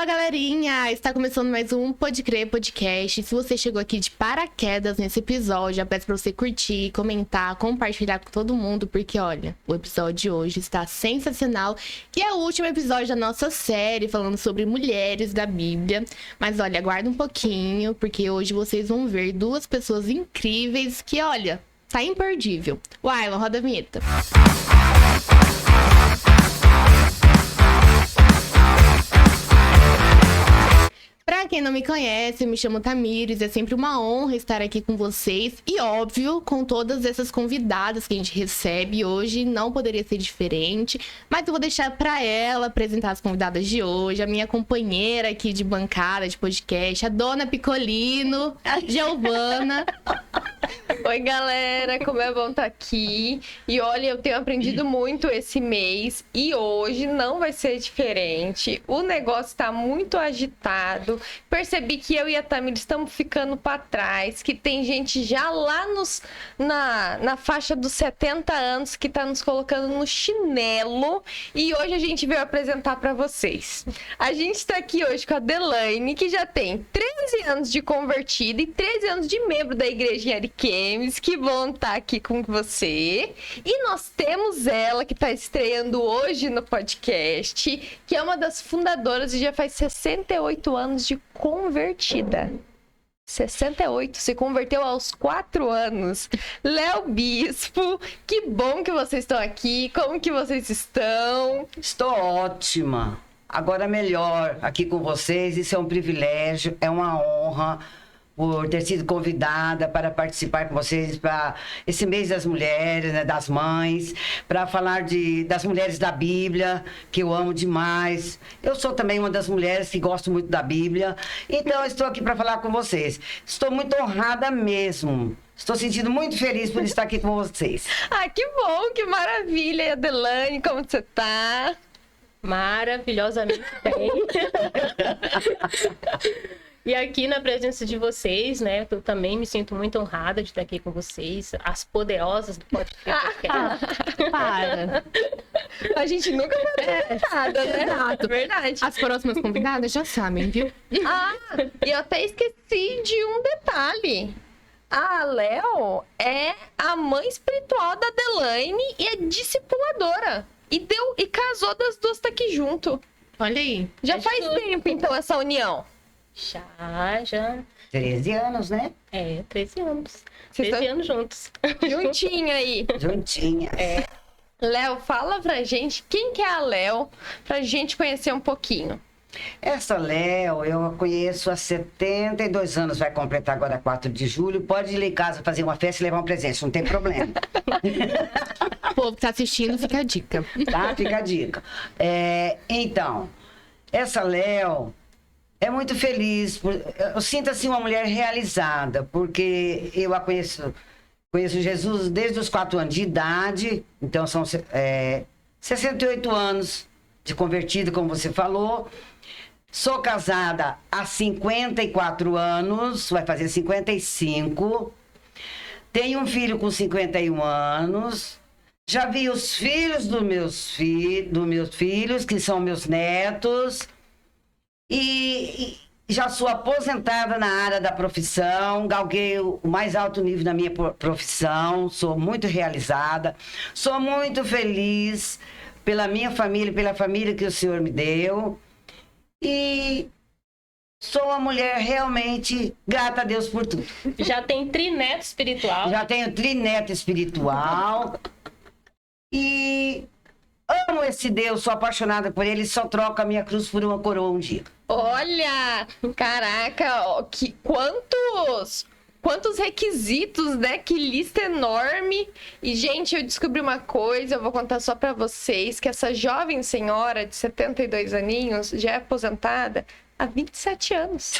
Fala, galerinha! Está começando mais um Pode Crer Podcast. Se você chegou aqui de paraquedas nesse episódio, eu peço pra você curtir, comentar, compartilhar com todo mundo, porque, olha, o episódio de hoje está sensacional e é o último episódio da nossa série falando sobre mulheres da Bíblia. Mas, olha, aguarda um pouquinho, porque hoje vocês vão ver duas pessoas incríveis que, olha, tá imperdível. Wailon, roda a vinheta. Pra quem não me conhece, eu me chamo Tamires, é sempre uma honra estar aqui com vocês e, óbvio, com todas essas convidadas que a gente recebe hoje, não poderia ser diferente, mas eu vou deixar pra ela apresentar as convidadas de hoje, a minha companheira aqui de bancada, de podcast, a Dona Picolino, Giovana. Oi, galera, como é bom estar aqui. E olha, eu tenho aprendido muito esse mês e hoje não vai ser diferente. O negócio está muito agitado. Percebi que eu e a Tamires estamos ficando para trás, que tem gente já lá na faixa dos 70 anos que está nos colocando no chinelo. E hoje a gente veio apresentar para vocês. A gente está aqui hoje com a Delaine, que já tem 13 anos de convertida e 13 anos de membro da igreja em Ariquemes. Que bom estar aqui com você. E nós temos ela, que está estreando hoje no podcast, que é uma das fundadoras e já faz 68 anos de convertida. 68, se converteu aos 4 anos. Léo Bispo, que bom que vocês estão aqui. Como que vocês estão? Estou ótima. Agora melhor aqui com vocês. Isso é um privilégio, é uma honra por ter sido convidada para participar com vocês para esse mês das mulheres, né, das mães, para falar das mulheres da Bíblia, que eu amo demais. Eu sou também uma das mulheres que gosto muito da Bíblia, então eu estou aqui para falar com vocês. Estou muito honrada mesmo. Estou sentindo muito feliz por estar aqui com vocês. Ah, que bom, que maravilha. E a Delaine, como você tá? Maravilhosamente bem. E aqui na presença de vocês, né, eu também me sinto muito honrada de estar aqui com vocês, as poderosas do podcast. Para! A gente nunca vai nada, né? Exato. Verdade. As próximas convidadas já sabem, viu? Ah, e eu até esqueci de um detalhe. A Léo é a mãe espiritual da Delaine e é discipuladora. E casou das duas tá aqui junto. Olha aí. Já faz tempo, então, essa união. Já. 13 anos, né? 13 anos. Vocês 13 anos juntos. Juntinha aí. Juntinhas. Léo, fala pra gente quem que é a Léo, pra gente conhecer um pouquinho. Essa Léo, eu a conheço há 72 anos, vai completar agora 4 de julho. Pode ir lá em casa fazer uma festa e levar um presente, não tem problema. O povo que tá assistindo, fica a dica. Tá? Fica a dica. Então, essa Léo é muito feliz. Eu sinto assim uma mulher realizada, porque eu a conheço Jesus desde os 4 anos de idade, então são 68 anos de convertido, como você falou. Sou casada há 54 anos, vai fazer 55. Tenho um filho com 51 anos. Já vi os filhos dos meus filhos, que são meus netos. E já sou aposentada na área da profissão, galguei o mais alto nível da minha profissão, sou muito realizada, sou muito feliz pela minha família, pela família que o Senhor me deu. E sou uma mulher realmente grata a Deus por tudo. Já tem trineto espiritual. Já tenho trineto espiritual. E amo esse Deus, sou apaixonada por ele, só troco a minha cruz por uma coroa um dia. Olha, caraca, ó, quantos requisitos, né? Que lista enorme. E, gente, eu descobri uma coisa, eu vou contar só pra vocês, que essa jovem senhora de 72 aninhos já é aposentada há 27 anos.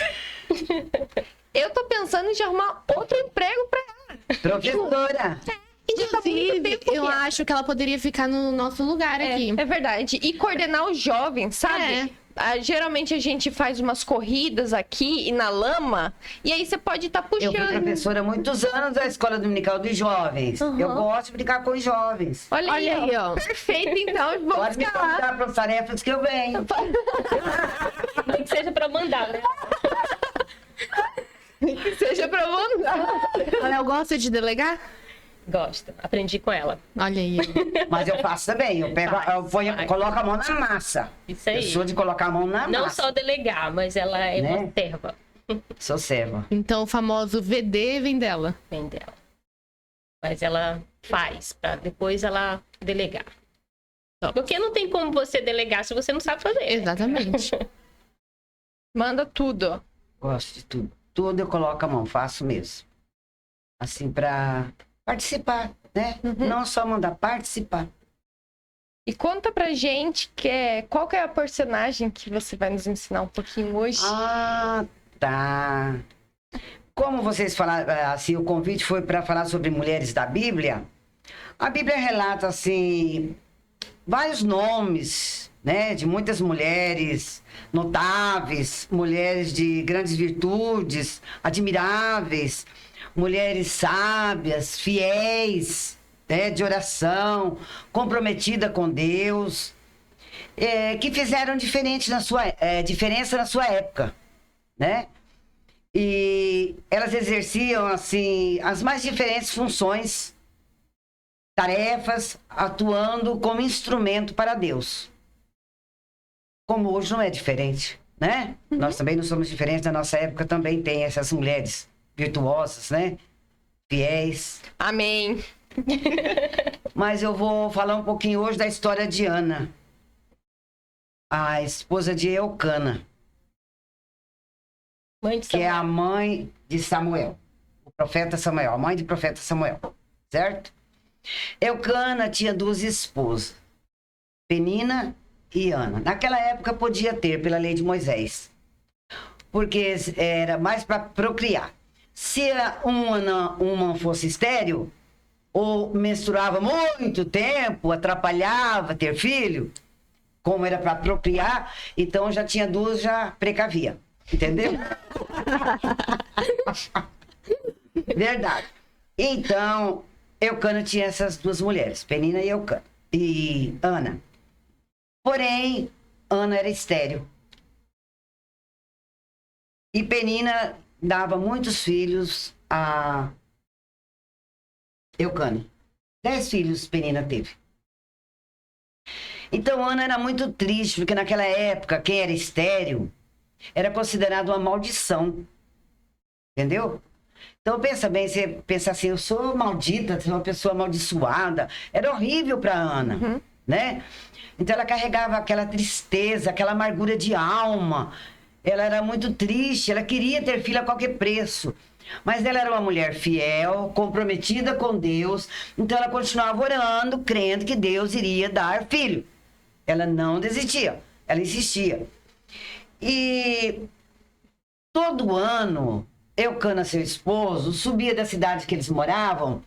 Eu tô pensando em arrumar outro emprego pra ela. Professora! Inclusive, eu acho que ela poderia ficar no nosso lugar aqui. É verdade. E coordenar os jovens, sabe? Geralmente a gente faz umas corridas aqui e na lama, e aí você pode estar puxando. Eu fui professora há muitos anos da Escola Dominical dos Jovens. Eu gosto de brincar com os jovens. Olha aí, ó. Perfeito, então. Vamos Pode me lá. convidar para as tarefas que eu venho. Tem que ser mandar, né? Que seja pra mandar. A Léo gosta de delegar? Gosto. Aprendi com ela. Olha aí. Mas eu faço também. Eu pego, Faz. coloco a mão na massa. Isso aí. Eu sou de colocar a mão na Não massa. só delegar, mas ela é Né? uma serva. Sou serva. Então o famoso VD vem dela. Vem dela. Mas ela faz, pra depois ela delegar. Porque não tem como você delegar se você não sabe fazer. Exatamente. Manda tudo. Gosto de tudo. Tudo eu coloco a mão, faço mesmo. Assim, pra participar, né? Não só mandar, participar. E conta pra gente qual que é a personagem que você vai nos ensinar um pouquinho hoje. Ah, tá. Como vocês falaram, assim, o convite foi para falar sobre mulheres da Bíblia. A Bíblia relata, assim, vários nomes, né? De muitas mulheres notáveis, mulheres de grandes virtudes, admiráveis, mulheres sábias, fiéis, né? De oração, comprometida com Deus, que fizeram diferença na sua época, né? E elas exerciam, assim, as mais diferentes funções, tarefas, atuando como instrumento para Deus. Como hoje não é diferente, né? Nós também não somos diferentes, na nossa época também tem essas mulheres virtuosas, né? Fiéis. Amém. Mas eu vou falar um pouquinho hoje da história de Ana, a esposa de Eucana, Mãe de que é Samuel. a mãe de Samuel, o profeta Samuel, a mãe do profeta Samuel, certo? Eucana tinha 2 esposas, Penina e Ana. Naquela época podia ter, pela lei de Moisés, porque era mais para procriar. Se uma fosse estéril, ou menstruava muito tempo, atrapalhava ter filho, como era para procriar, então já tinha 2, já precavia. Entendeu? Verdade. Então, Eucana tinha essas 2 mulheres, Penina e Ana. Porém, Ana era estéril. E Penina dava muitos filhos a Eucana. 10 filhos Penina teve. Então, Ana era muito triste, porque naquela época, quem era estéril era considerado uma maldição. Entendeu? Então, pensa bem, você pensa assim, eu sou maldita, sou uma pessoa amaldiçoada. Era horrível para Ana, né? Então, ela carregava aquela tristeza, aquela amargura de alma. Ela era muito triste, ela queria ter filho a qualquer preço. Mas ela era uma mulher fiel, comprometida com Deus. Então, ela continuava orando, crendo que Deus iria dar filho. Ela não desistia, ela insistia. E todo ano, Eucana, seu esposo, subia da cidade que eles moravam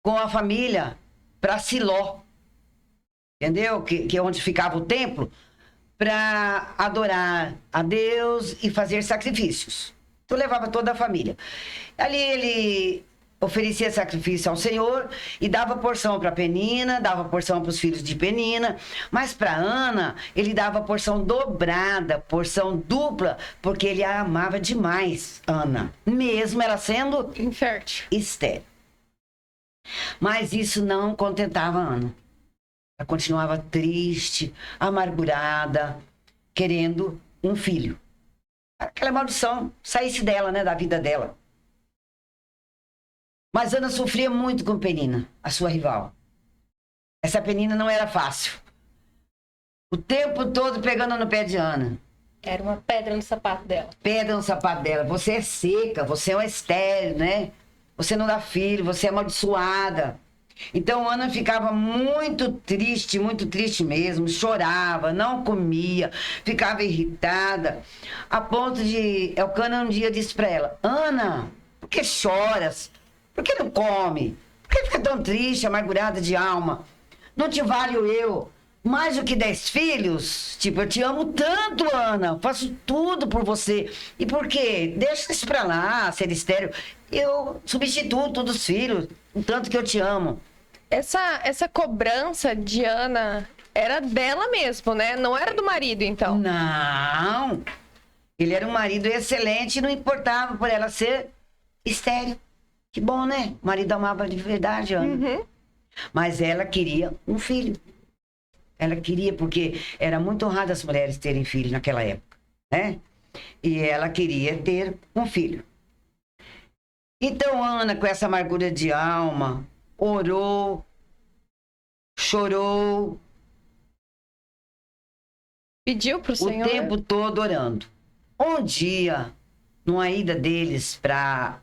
com a família para Siló, entendeu? Que é onde ficava o templo, para adorar a Deus e fazer sacrifícios. Então levava toda a família. Ali ele oferecia sacrifício ao Senhor e dava porção para Penina, dava porção para os filhos de Penina, mas para Ana ele dava porção dobrada, porção dupla, porque ele a amava demais, Ana, mesmo ela sendo Infértil. estéril. Mas isso não contentava Ana. Ela continuava triste, amargurada, querendo um filho. Aquela maldição saísse dela, né, da vida dela. Mas Ana sofria muito com Penina, a sua rival. Essa Penina não era fácil. O tempo todo pegando no pé de Ana. Era uma pedra no sapato dela. Pedra no sapato dela. Você é seca, você é uma estéril, né? Você não dá filho, você é amaldiçoada. Então Ana ficava muito triste mesmo. Chorava, não comia, ficava irritada. A ponto de Eucana um dia disse para ela: Ana, por que choras? Por que não come? Por que fica tão triste, amargurada de alma? Não te valho eu mais do que 10 filhos? Tipo, eu te amo tanto, Ana. Faço tudo por você. E por quê? Deixa isso pra lá, ser estéril. Eu substituo todos os filhos, o tanto que eu te amo. Essa cobrança de Ana era dela mesmo, né? Não era do marido, então. Não. Ele era um marido excelente e não importava por ela ser estéril. Que bom, né? O marido amava de verdade, Ana. Mas ela queria um filho. Ela queria, porque era muito honrado as mulheres terem filho naquela época, né? E ela queria ter um filho. Então, Ana, com essa amargura de alma, orou, chorou. Pediu pro Senhor? O tempo todo orando. Um dia, numa ida deles para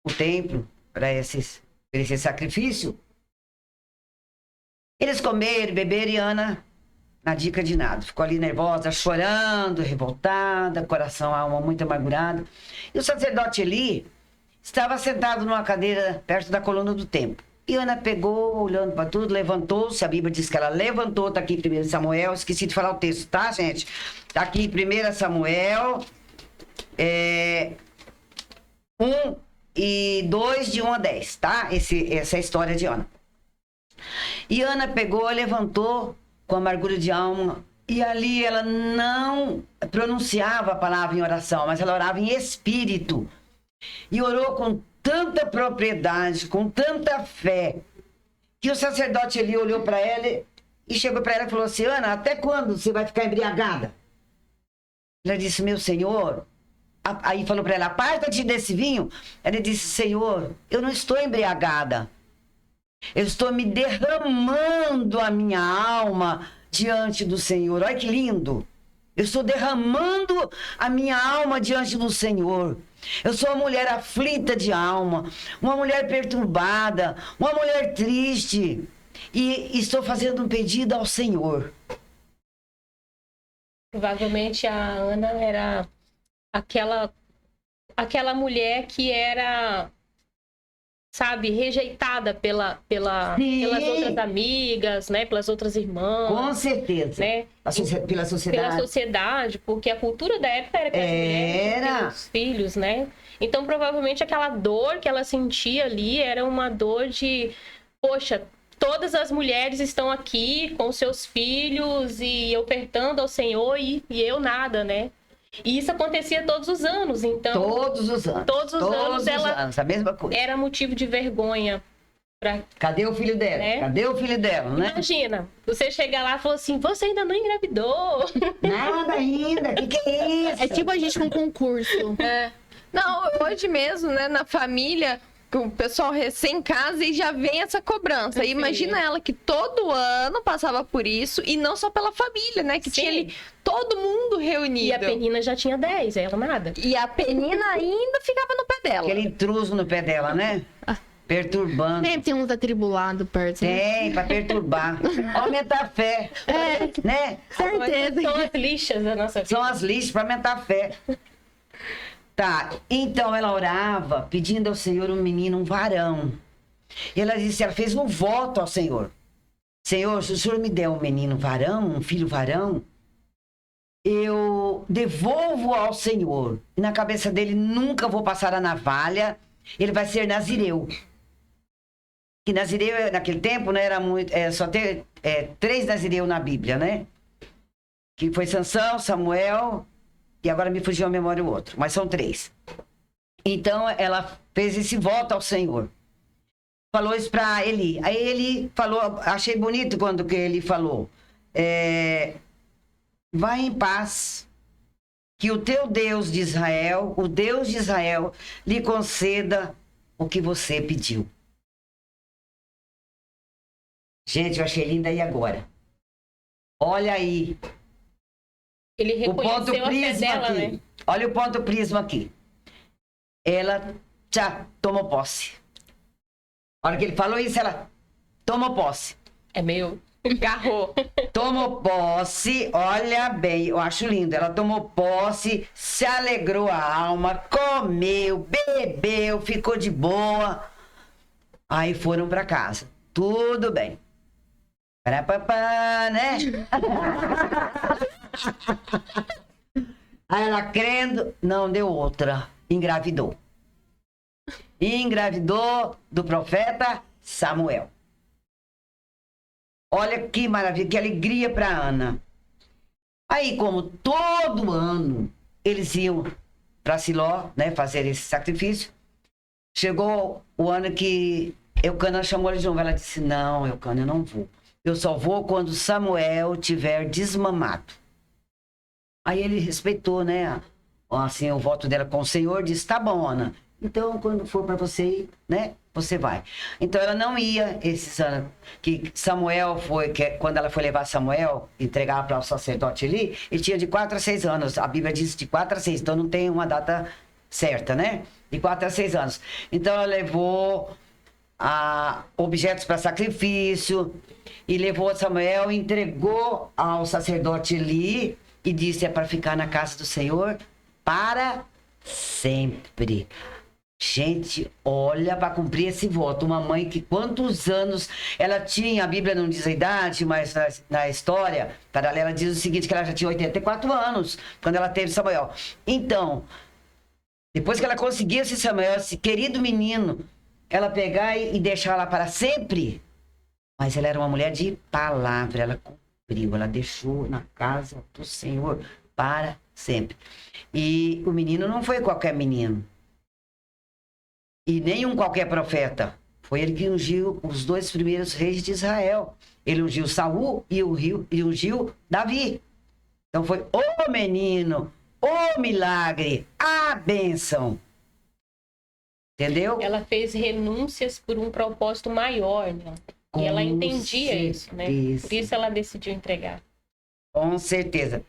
o templo, para esse sacrifício, eles comeram, beberam e Ana, na dica de nada, ficou ali nervosa, chorando, revoltada, coração, alma muito amargurada. E o sacerdote Eli estava sentado numa cadeira perto da coluna do templo. E Ana pegou, olhando para tudo, levantou-se. A Bíblia diz que ela levantou, está aqui em 1 Samuel. Esqueci de falar o texto, tá, gente? Está aqui em 1 Samuel 1 e 2, de 1 a 10, tá? Essa é a história de Ana. E Ana pegou, levantou com amargura de alma. E ali ela não pronunciava a palavra em oração, mas ela orava em espírito. E orou com tanta propriedade, com tanta fé, que o sacerdote ali olhou para ela e chegou para ela e falou assim: Ana, até quando você vai ficar embriagada? Ela disse: meu senhor. Aí falou para ela: aparta-te desse vinho. Ela disse: Senhor, eu não estou embriagada. Eu estou me derramando a minha alma diante do Senhor. Olha que lindo. Eu estou derramando a minha alma diante do Senhor. Eu sou uma mulher aflita de alma, uma mulher perturbada, uma mulher triste. E estou fazendo um pedido ao Senhor. Provavelmente a Ana era aquela mulher que era, sabe, rejeitada pelas outras amigas, né? Pelas outras irmãs. Com certeza. Né? Pela sociedade. Pela sociedade, porque a cultura da época era que as mulheres tinham os filhos, né? Então, provavelmente, aquela dor que ela sentia ali era uma dor de, poxa, todas as mulheres estão aqui com seus filhos e ofertando ao Senhor e eu nada, né? E isso acontecia todos os anos, então... Todos os anos. Todos os anos, a mesma coisa. Era motivo de vergonha. Cadê o filho dela? Né? Cadê o filho dela, né? Imagina, você chegar lá e falar assim: você ainda não engravidou. Nada ainda, que é isso? É tipo a gente com concurso. Não, hoje mesmo, né, na família, o pessoal recém casa e já vem essa cobrança. E imagina ela que todo ano passava por isso, e não só pela família, né? Que tinha ali todo mundo reunido. E a Penina já tinha 10, ela nada. E a Penina ainda ficava no pé dela. Aquele intruso no pé dela, né? Perturbando. Sempre tem uns atribulados perto. Né? Tem, pra perturbar. Aumentar a fé. Né? Certeza. São as lixas da nossa vida. São as lixas pra aumentar a fé. Tá, então ela orava pedindo ao Senhor um menino, um varão. E ela disse, ela fez um voto ao Senhor. Senhor, se o Senhor me der um menino varão, um filho varão, eu devolvo ao Senhor. E na cabeça dele nunca vou passar a navalha, ele vai ser nazireu. Que nazireu, naquele tempo, não era muito, só ter 3 nazireus na Bíblia, né? Que foi Sansão, Samuel... E agora me fugiu a memória o outro, mas são 3. Então, ela fez esse voto ao Senhor. Falou isso para Eli. Aí ele falou, achei bonito quando que ele falou. Vai em paz, que o teu Deus de Israel, o Deus de Israel, lhe conceda o que você pediu. Gente, eu achei linda. E agora? Olha aí. Ele reconheceu o ponto a fé prisma dela, aqui. né? Olha o ponto prisma aqui. Ela já tomou posse. A hora que ele falou isso, ela tomou posse. É meio... Agarrou. Tomou posse, olha bem, eu acho lindo. Ela tomou posse, se alegrou a alma, comeu, bebeu, ficou de boa. Aí foram pra casa. Tudo bem. Parapapá, né? Aí ela crendo, não deu outra. Engravidou. Engravidou do profeta Samuel. Olha que maravilha, que alegria para Ana. Aí, como todo ano, eles iam para Siló, né, fazer esse sacrifício. Chegou o ano que Eucana chamou ele de novo. Ela disse, não, Eucana, eu não vou. Eu só vou quando Samuel tiver desmamado. Aí ele respeitou, né, assim, o voto dela com o Senhor, disse, tá bom, Ana. Então, quando for para você ir, né, você vai. Então, ela não ia esses anos. Que Samuel foi, quando ela foi levar Samuel, entregar para o sacerdote ali, ele tinha de 4 a 6 anos. A Bíblia diz de 4 a 6, então não tem uma data certa, né? De 4 a 6 anos. Então, ela levou objetos para sacrifício e levou Samuel, entregou ao sacerdote Eli e disse, é para ficar na casa do Senhor para sempre. Gente, olha, para cumprir esse voto, uma mãe que quantos anos ela tinha, a Bíblia não diz a idade, mas na história paralela diz o seguinte, que ela já tinha 84 anos quando ela teve Samuel. Então, depois que ela conseguiu esse Samuel, esse querido menino, ela pegar e deixar lá para sempre, mas ela era uma mulher de palavra, ela cumpriu, ela deixou na casa do Senhor para sempre. E o menino não foi qualquer menino. E nenhum qualquer profeta. Foi ele que ungiu os 2 primeiros reis de Israel. Ele ungiu Saul e ungiu Davi. Então foi o menino, o milagre, a bênção. Entendeu? Ela fez renúncias por um propósito maior, né? E ela entendia isso, né? Por isso ela decidiu entregar. Com certeza.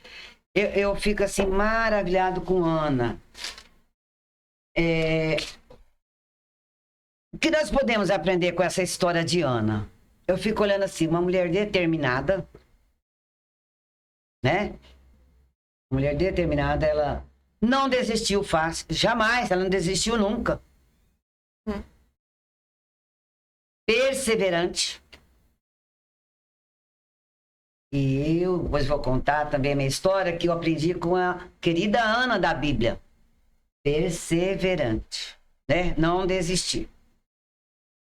Eu fico assim maravilhado com Ana. O que nós podemos aprender com essa história de Ana? Eu fico olhando assim, uma mulher determinada, né? Uma mulher determinada, ela não desistiu fácil, jamais, ela não desistiu nunca. Perseverante. E eu depois vou contar também a minha história, que eu aprendi com a querida Ana da Bíblia. Perseverante, né? Não desistir.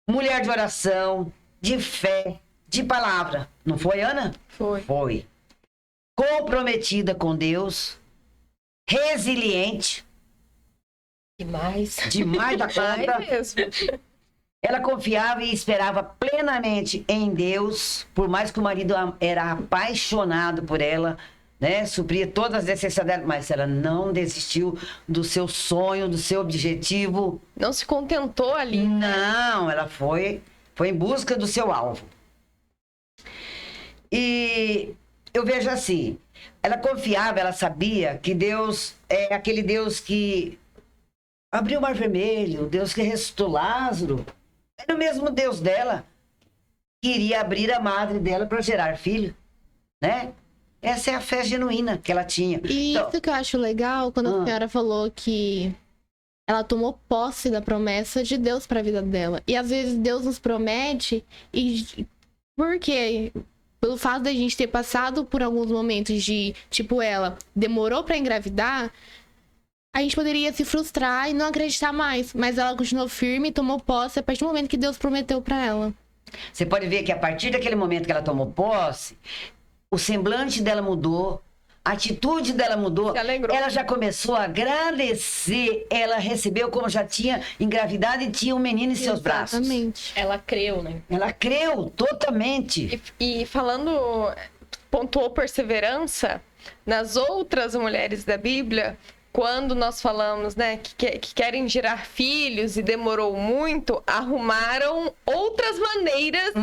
Mulher de oração, de fé, de palavra. Não foi, Ana? Foi. Foi. Comprometida com Deus, resiliente. Demais. Demais da conta. mesmo. Ela confiava e esperava plenamente em Deus, por mais que o marido era apaixonado por ela, né? Supria todas as necessidades dela, mas ela não desistiu do seu sonho, do seu objetivo. Não se contentou ali. Não, ela foi em busca do seu alvo. E eu vejo assim, ela confiava, ela sabia que Deus é aquele Deus que abriu o Mar Vermelho, o Deus que ressuscitou Lázaro. Era o mesmo Deus dela, que iria abrir a madre dela para gerar filho, né? Essa é a fé genuína que ela tinha. E Então, isso que eu acho legal, quando a senhora falou que ela tomou posse da promessa de Deus para a vida dela. E às vezes Deus nos promete, e por quê? Pelo fato da gente ter passado por alguns momentos de, tipo, ela demorou para engravidar, a gente poderia se frustrar e não acreditar mais. Mas ela continuou firme e tomou posse a partir do momento que Deus prometeu para ela. você pode ver que a partir daquele momento que ela tomou posse, o semblante dela mudou, a atitude dela mudou. Se alegrou. Ela já começou a agradecer. Ela recebeu como já tinha engravidado e tinha um menino em seus braços. Exatamente. Ela creu, né? Ela creu totalmente. E falando, pontuou perseverança, nas outras mulheres da Bíblia, quando nós falamos, né, que querem gerar filhos e demorou muito, arrumaram outras maneiras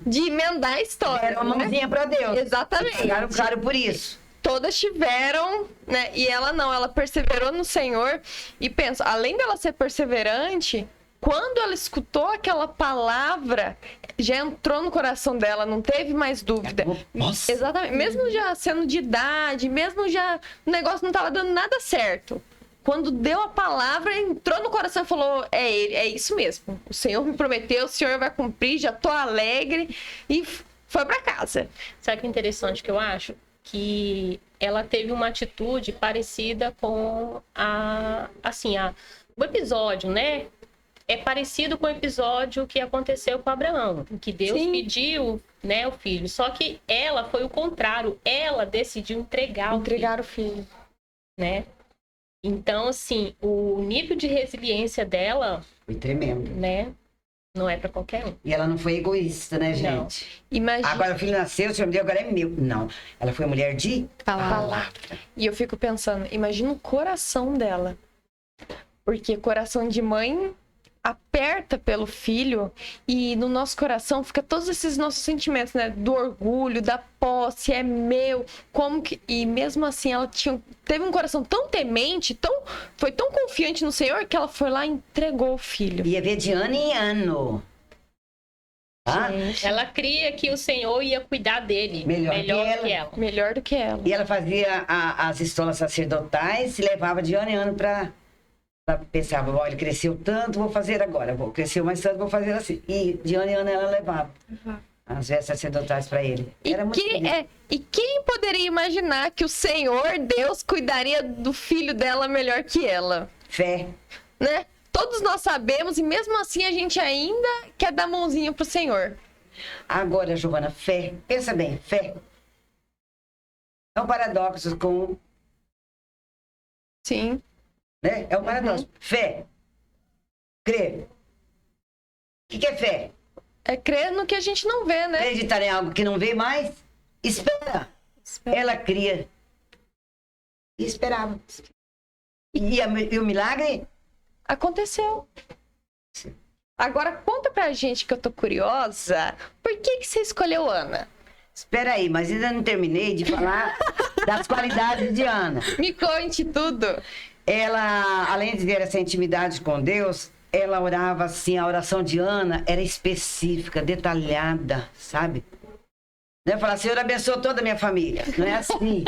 de emendar a história. Era uma né? mãozinha pra Deus. Exatamente. Ficaram claro por isso. Todas tiveram, né? E ela não, ela perseverou no Senhor. E pensa, além dela ser perseverante, quando ela escutou aquela palavra, já entrou no coração dela, não teve mais dúvida. Nossa. Exatamente. Mesmo já sendo de idade, mesmo já o negócio não estava dando nada certo. Quando deu a palavra, entrou no coração e falou: é ele, é isso mesmo. O Senhor me prometeu, o Senhor vai cumprir, já tô alegre. E foi para casa. Sabe o que é interessante que eu acho? Que ela teve uma atitude parecida com o episódio, né? É parecido com o episódio que aconteceu com Abraão, em que Deus pediu, né, o filho. Só que ela foi o contrário. Ela decidiu entregar o o filho, né? Então, assim, o nível de resiliência dela, Foi tremendo. né, não é pra qualquer um. E ela não foi egoísta, né, Não. gente? Imagina. Agora o filho nasceu, o senhor me deu, agora é meu. Não. Ela foi mulher de Falar. E eu fico pensando, imagina o coração dela. Porque coração de mãe aperta pelo filho e no nosso coração fica todos esses nossos sentimentos, né? Do orgulho, da posse, é meu. Como que... E mesmo assim ela teve um coração tão temente, foi tão confiante no Senhor que ela foi lá e entregou o filho. Ia ver de ano em ano. Tá? Ela cria que o Senhor ia cuidar dele Melhor que ela. Melhor do que ela. E ela fazia as escolas sacerdotais e levava de ano em ano para pensava, ó, ele cresceu tanto, vou fazer agora. Cresceu mais tanto, vou fazer assim. E de ano em ano ela levava as vestes sacerdotais para ele. Era muito feliz. E quem poderia imaginar que o Senhor, Deus, cuidaria do filho dela melhor que ela? Fé. Né? Todos nós sabemos e mesmo assim a gente ainda quer dar mãozinha pro Senhor. Agora, Giovana, fé. Pensa bem, fé. É um paradoxo com... Sim. Né? É um paradoxo. Fé. Crer. O que é fé? É crer no que a gente não vê, né? Acreditar em algo que não vê mais? Espera. Ela cria. E esperava. E o milagre? Aconteceu. Agora conta pra gente que eu tô curiosa. Por que você escolheu Ana? Espera aí, mas ainda não terminei de falar das qualidades de Ana. Me conte tudo. Ela, além de ter essa intimidade com Deus, ela orava assim, a oração de Ana era específica, detalhada, sabe? Não é falar, Senhor, abençoa toda a minha família. Não é assim,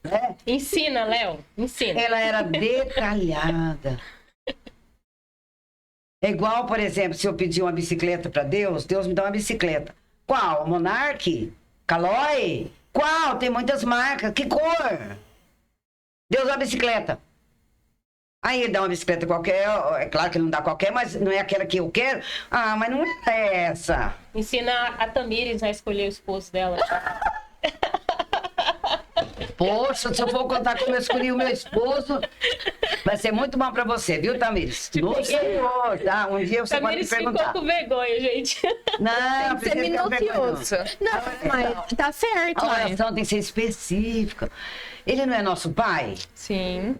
né? Ensina, Léo, ensina. Ela era detalhada. É igual, por exemplo, se eu pedir uma bicicleta para Deus, Deus me dá uma bicicleta. Qual? Monarch? Caloi? Qual? Tem muitas marcas. Que cor? Deus dá uma bicicleta. Aí ele dá uma bicicleta qualquer, é claro que ele não dá qualquer, mas não é aquela que eu quero. Ah, mas não é essa. Ensina a Tamires a escolher o esposo dela. Poxa, se eu for contar como eu escolhi o meu esposo, vai ser muito bom pra você, viu, Tamires? No Senhor, tá? Um dia você pode me Tamires ficou perguntar. com vergonha, gente. Não, Tem que ser precisa ficar com vergonha, minucioso. Não, mas tá certo, A ué. oração tem que ser específica. Ele não é nosso pai? Sim.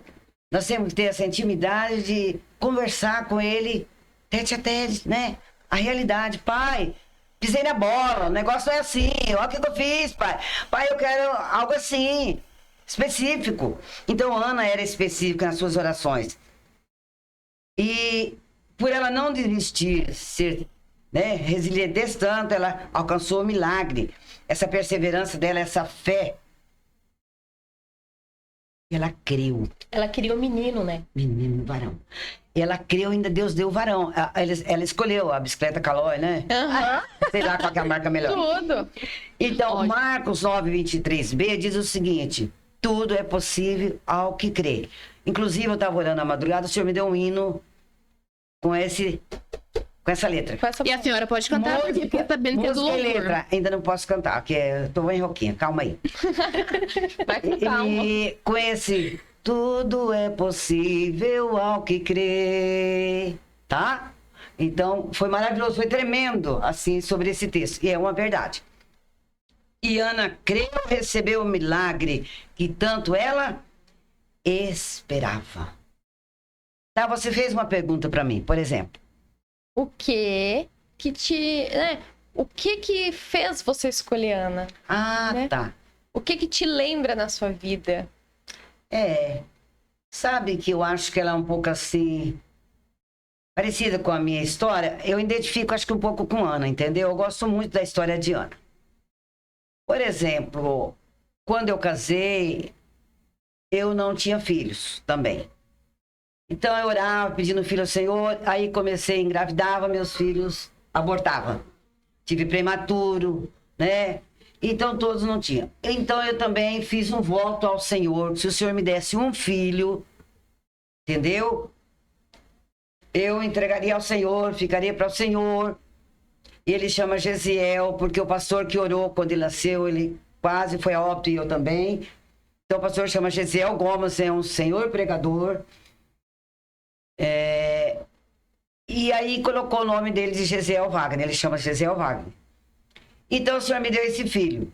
Nós temos que ter essa intimidade de conversar com ele tete a tete, né? A realidade, pai, pisei na bola, o negócio não é assim, olha o que eu fiz, pai. Pai, eu quero algo assim, específico. Então, Ana era específica nas suas orações. E por ela não desistir, ser, né, resiliente desse tanto, ela alcançou o milagre. Essa perseverança dela, essa fé. Ela creu. Ela queria um menino, né? Menino, varão. Ela creu, ainda Deus deu o varão. Ela escolheu a bicicleta Caloi, né? Aham. Sei lá qual que é a marca melhor. Tudo. Então, Marcos 9:23b diz o seguinte: tudo é possível ao que crê. Inclusive, eu estava orando à madrugada, o Senhor me deu um hino com essa letra. Com essa... E a senhora pode cantar, porque fica sabendo que é do Música e louvor. letra, ainda não posso cantar, porque eu tô em roquinha, calma aí. Vai com calma. E com esse tudo é possível ao que crê, tá? Então, foi maravilhoso, foi tremendo, assim, sobre esse texto. E é uma verdade. E Ana creu, recebeu o milagre que tanto ela esperava. Tá, você fez uma pergunta para mim, por exemplo. O que te... Né? O que fez você escolher Ana? Ah, Né? tá. O que te lembra na sua vida? Sabe que eu acho que ela é um pouco assim, parecida com a minha história. Eu identifico, acho que um pouco com Ana, entendeu? Eu gosto muito da história de Ana. Por exemplo, quando eu casei, eu não tinha filhos também. Então eu orava pedindo filho ao Senhor, aí comecei, engravidava, meus filhos abortavam. Tive prematuro, né? Então todos não tinham. Então eu também fiz um voto ao Senhor, se o Senhor me desse um filho, entendeu? Eu entregaria ao Senhor, ficaria para o Senhor. E ele chama Gesiel, porque o pastor que orou quando ele nasceu, ele quase foi a óbito e eu também. Então o pastor chama Gesiel Gomes, é um senhor pregador. E aí colocou o nome dele de Gesiel Wagner, ele chama Gesiel Wagner. Então o Senhor me deu esse filho.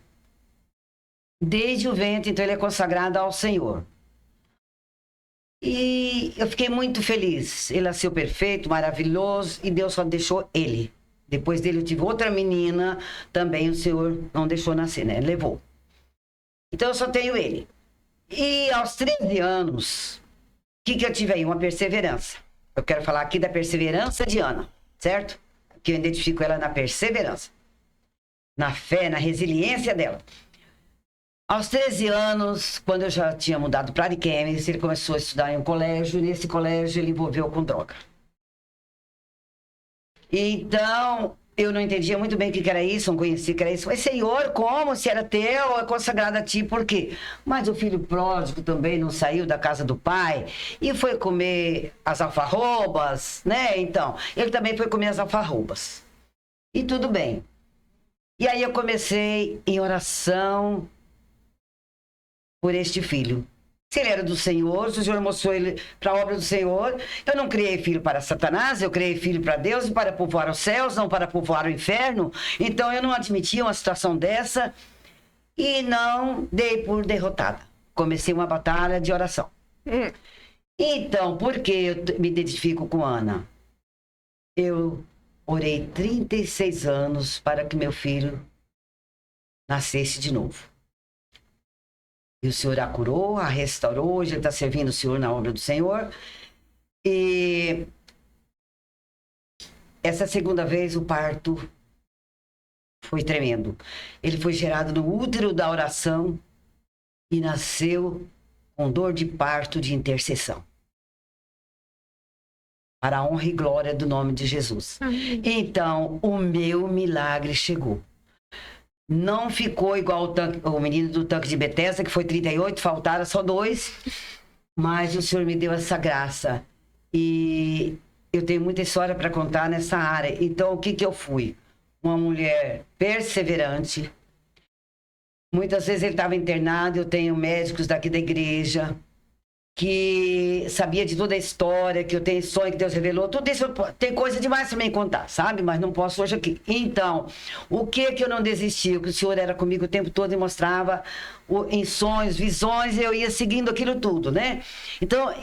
Desde o ventre, então ele é consagrado ao Senhor. E eu fiquei muito feliz. Ele nasceu perfeito, maravilhoso, e Deus só deixou ele. Depois dele eu tive outra menina, também o Senhor não deixou nascer, né? Ele levou. Então eu só tenho ele. E aos 13 anos, o que eu tive aí? Uma perseverança. Eu quero falar aqui da perseverança de Ana, certo? Que eu identifico ela na perseverança. Na fé, na resiliência dela. Aos 13 anos, quando eu já tinha mudado para Ariquemes, ele começou a estudar em um colégio, e nesse colégio ele envolveu com droga. Então, eu não entendia muito bem o que era isso, não conhecia o que era isso. Mas, Senhor, como? Se era teu, é consagrado a ti, por quê? Mas o filho pródigo também não saiu da casa do pai e foi comer as alfarrobas, né? Então, ele também foi comer as alfarrobas. E tudo bem. E aí eu comecei em oração por este filho. Se ele era do Senhor, se o Senhor mostrou ele para a obra do Senhor, eu não criei filho para Satanás, eu criei filho para Deus e para povoar os céus, não para povoar o inferno. Então eu não admitia uma situação dessa e não dei por derrotada. Comecei uma batalha de oração. Então, por que eu me identifico com Ana? Eu orei 36 anos para que meu filho nascesse de novo. E o Senhor a curou, a restaurou, hoje ele está servindo o Senhor na obra do Senhor. E essa segunda vez o parto foi tremendo. Ele foi gerado no útero da oração e nasceu com dor de parto de intercessão. Para a honra e glória do nome de Jesus. Então, o meu milagre chegou. Não ficou igual o menino do tanque de Betesda, que foi 38, faltaram só 2. Mas o Senhor me deu essa graça. E eu tenho muita história para contar nessa área. Então, o que eu fui? Uma mulher perseverante. Muitas vezes ele estava internado, eu tenho médicos daqui da igreja que sabia de toda a história, que eu tenho sonho que Deus revelou, tudo isso tem coisa demais para me contar, sabe? Mas não posso hoje aqui. Então, o que eu não desisti? O que o Senhor era comigo o tempo todo e mostrava em sonhos, visões, eu ia seguindo aquilo tudo, né? Então,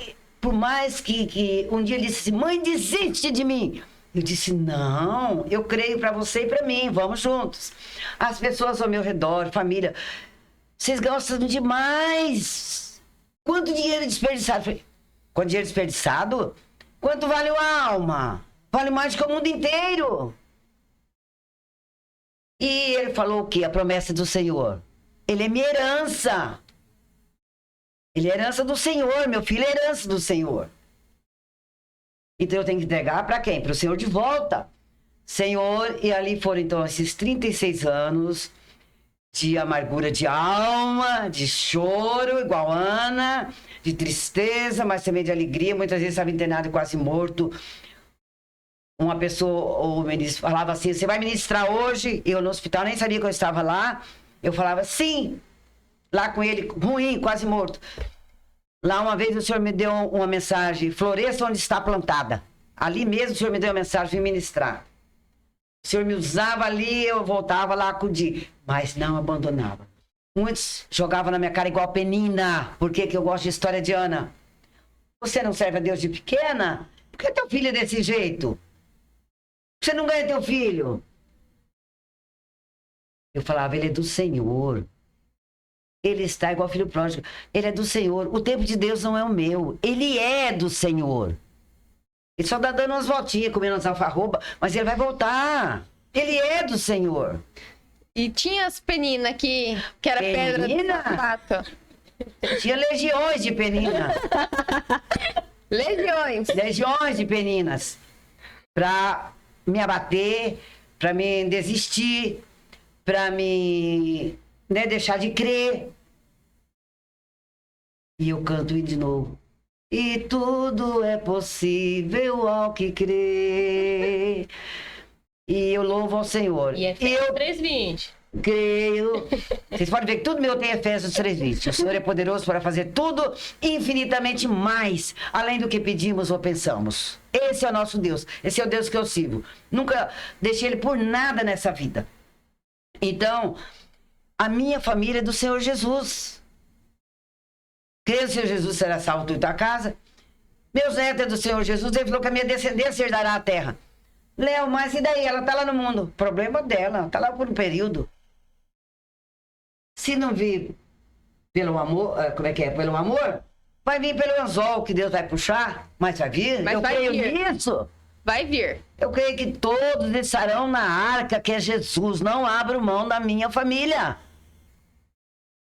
por mais que um dia ele disse assim, mãe, desiste de mim. Eu disse, não, eu creio para você e para mim, vamos juntos. As pessoas ao meu redor, família, vocês gostam demais. Quanto dinheiro desperdiçado? Falei, quanto dinheiro desperdiçado? Quanto vale uma alma? Vale mais que o mundo inteiro. E ele falou o quê? A promessa do Senhor. Ele é minha herança. Ele é herança do Senhor. Meu filho é herança do Senhor. Então eu tenho que entregar para quem? Para o Senhor de volta. Senhor, e ali foram então esses 36 anos de amargura de alma, de choro, igual Ana, de tristeza, mas também de alegria. Muitas vezes estava internado e quase morto. Uma pessoa, o ministro, falava assim, você vai ministrar hoje? Eu no hospital nem sabia que eu estava lá. Eu falava, sim, lá com ele, ruim, quase morto. Lá uma vez o Senhor me deu uma mensagem, floresça onde está plantada. Ali mesmo o Senhor me deu uma mensagem, vim ministrar. O Senhor me usava ali, eu voltava lá a acudir, mas não abandonava. Muitos jogavam na minha cara igual Penina. Por que eu gosto de história de Ana? Você não serve a Deus de pequena? Por que teu filho é desse jeito? Você não ganha teu filho? Eu falava, ele é do Senhor. Ele está igual filho pródigo. Ele é do Senhor. O tempo de Deus não é o meu. Ele é do Senhor. Ele só está dando umas voltinhas, comendo umas alfarrobas, mas ele vai voltar. Ele é do Senhor. E tinha as peninas que era pedra de sapato. Tinha legiões de peninas. Legiões. Legiões de peninas. Para me abater, para me desistir, para me deixar de crer. E eu canto de novo. E tudo é possível ao que crê. E eu louvo ao Senhor. E Efésios 3:20. Creio. Vocês podem ver que tudo meu tem Efésios 3:20. O Senhor é poderoso para fazer tudo infinitamente mais, além do que pedimos ou pensamos. Esse é o nosso Deus. Esse é o Deus que eu sirvo. Nunca deixei Ele por nada nessa vida. Então, a minha família é do Senhor Jesus. Creio que o Senhor Jesus será salvo tudo da casa. Meus netos é do Senhor Jesus. Ele falou que a minha descendência herdará a terra. Léo, mas e daí? Ela tá lá no mundo. Problema dela. Tá lá por um período. Se não vir pelo amor, pelo amor, vai vir pelo anzol que Deus vai puxar, mas vai vir. Mas eu vai creio vir. nisso. Vai vir. Eu creio que todos estarão na arca que é Jesus. Não abro mão da minha família.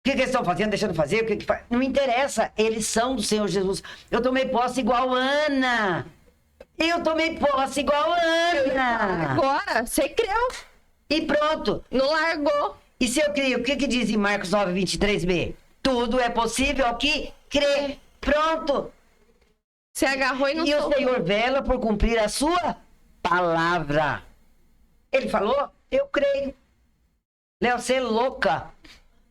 O que eles estão fazendo, deixando de fazer? Não me interessa. Eles são do Senhor Jesus. Eu tomei posse igual Ana. Eu tomei posse igual Ana. Agora, você creu. E pronto. Não largou. E se eu creio, o que diz em Marcos 9:23b? Tudo é possível ao que crê. Pronto. Você agarrou e não E o soltou. Senhor vela por cumprir a sua palavra. Ele falou, eu creio. Léo, você é louca.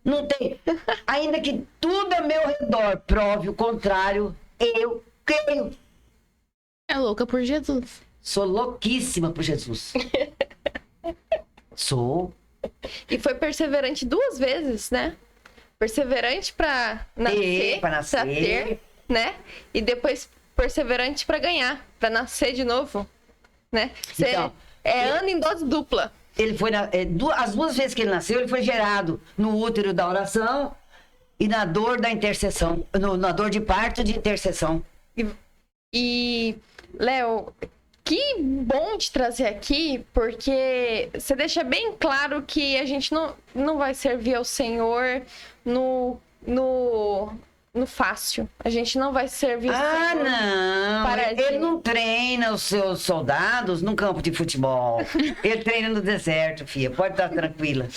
Não tem. Ainda que tudo ao meu redor prove o contrário, eu creio. É louca por Jesus. Sou louquíssima por Jesus. Sou. E foi perseverante 2 vezes, né? Perseverante pra nascer, pra nascer. pra ter, né? E depois perseverante pra ganhar, pra nascer de novo, né? Você Então, ano em dose dupla. Ele foi as 2 vezes que ele nasceu, ele foi gerado no útero da oração e na dor da intercessão, na dor de parto de intercessão. E Léo, que bom te trazer aqui, porque você deixa bem claro que a gente não vai servir ao Senhor no fácil. A gente não vai servir ao Senhor. Não! Paradinho. Ele não treina os seus soldados no campo de futebol. Ele treina no deserto, filha. Pode estar tranquila.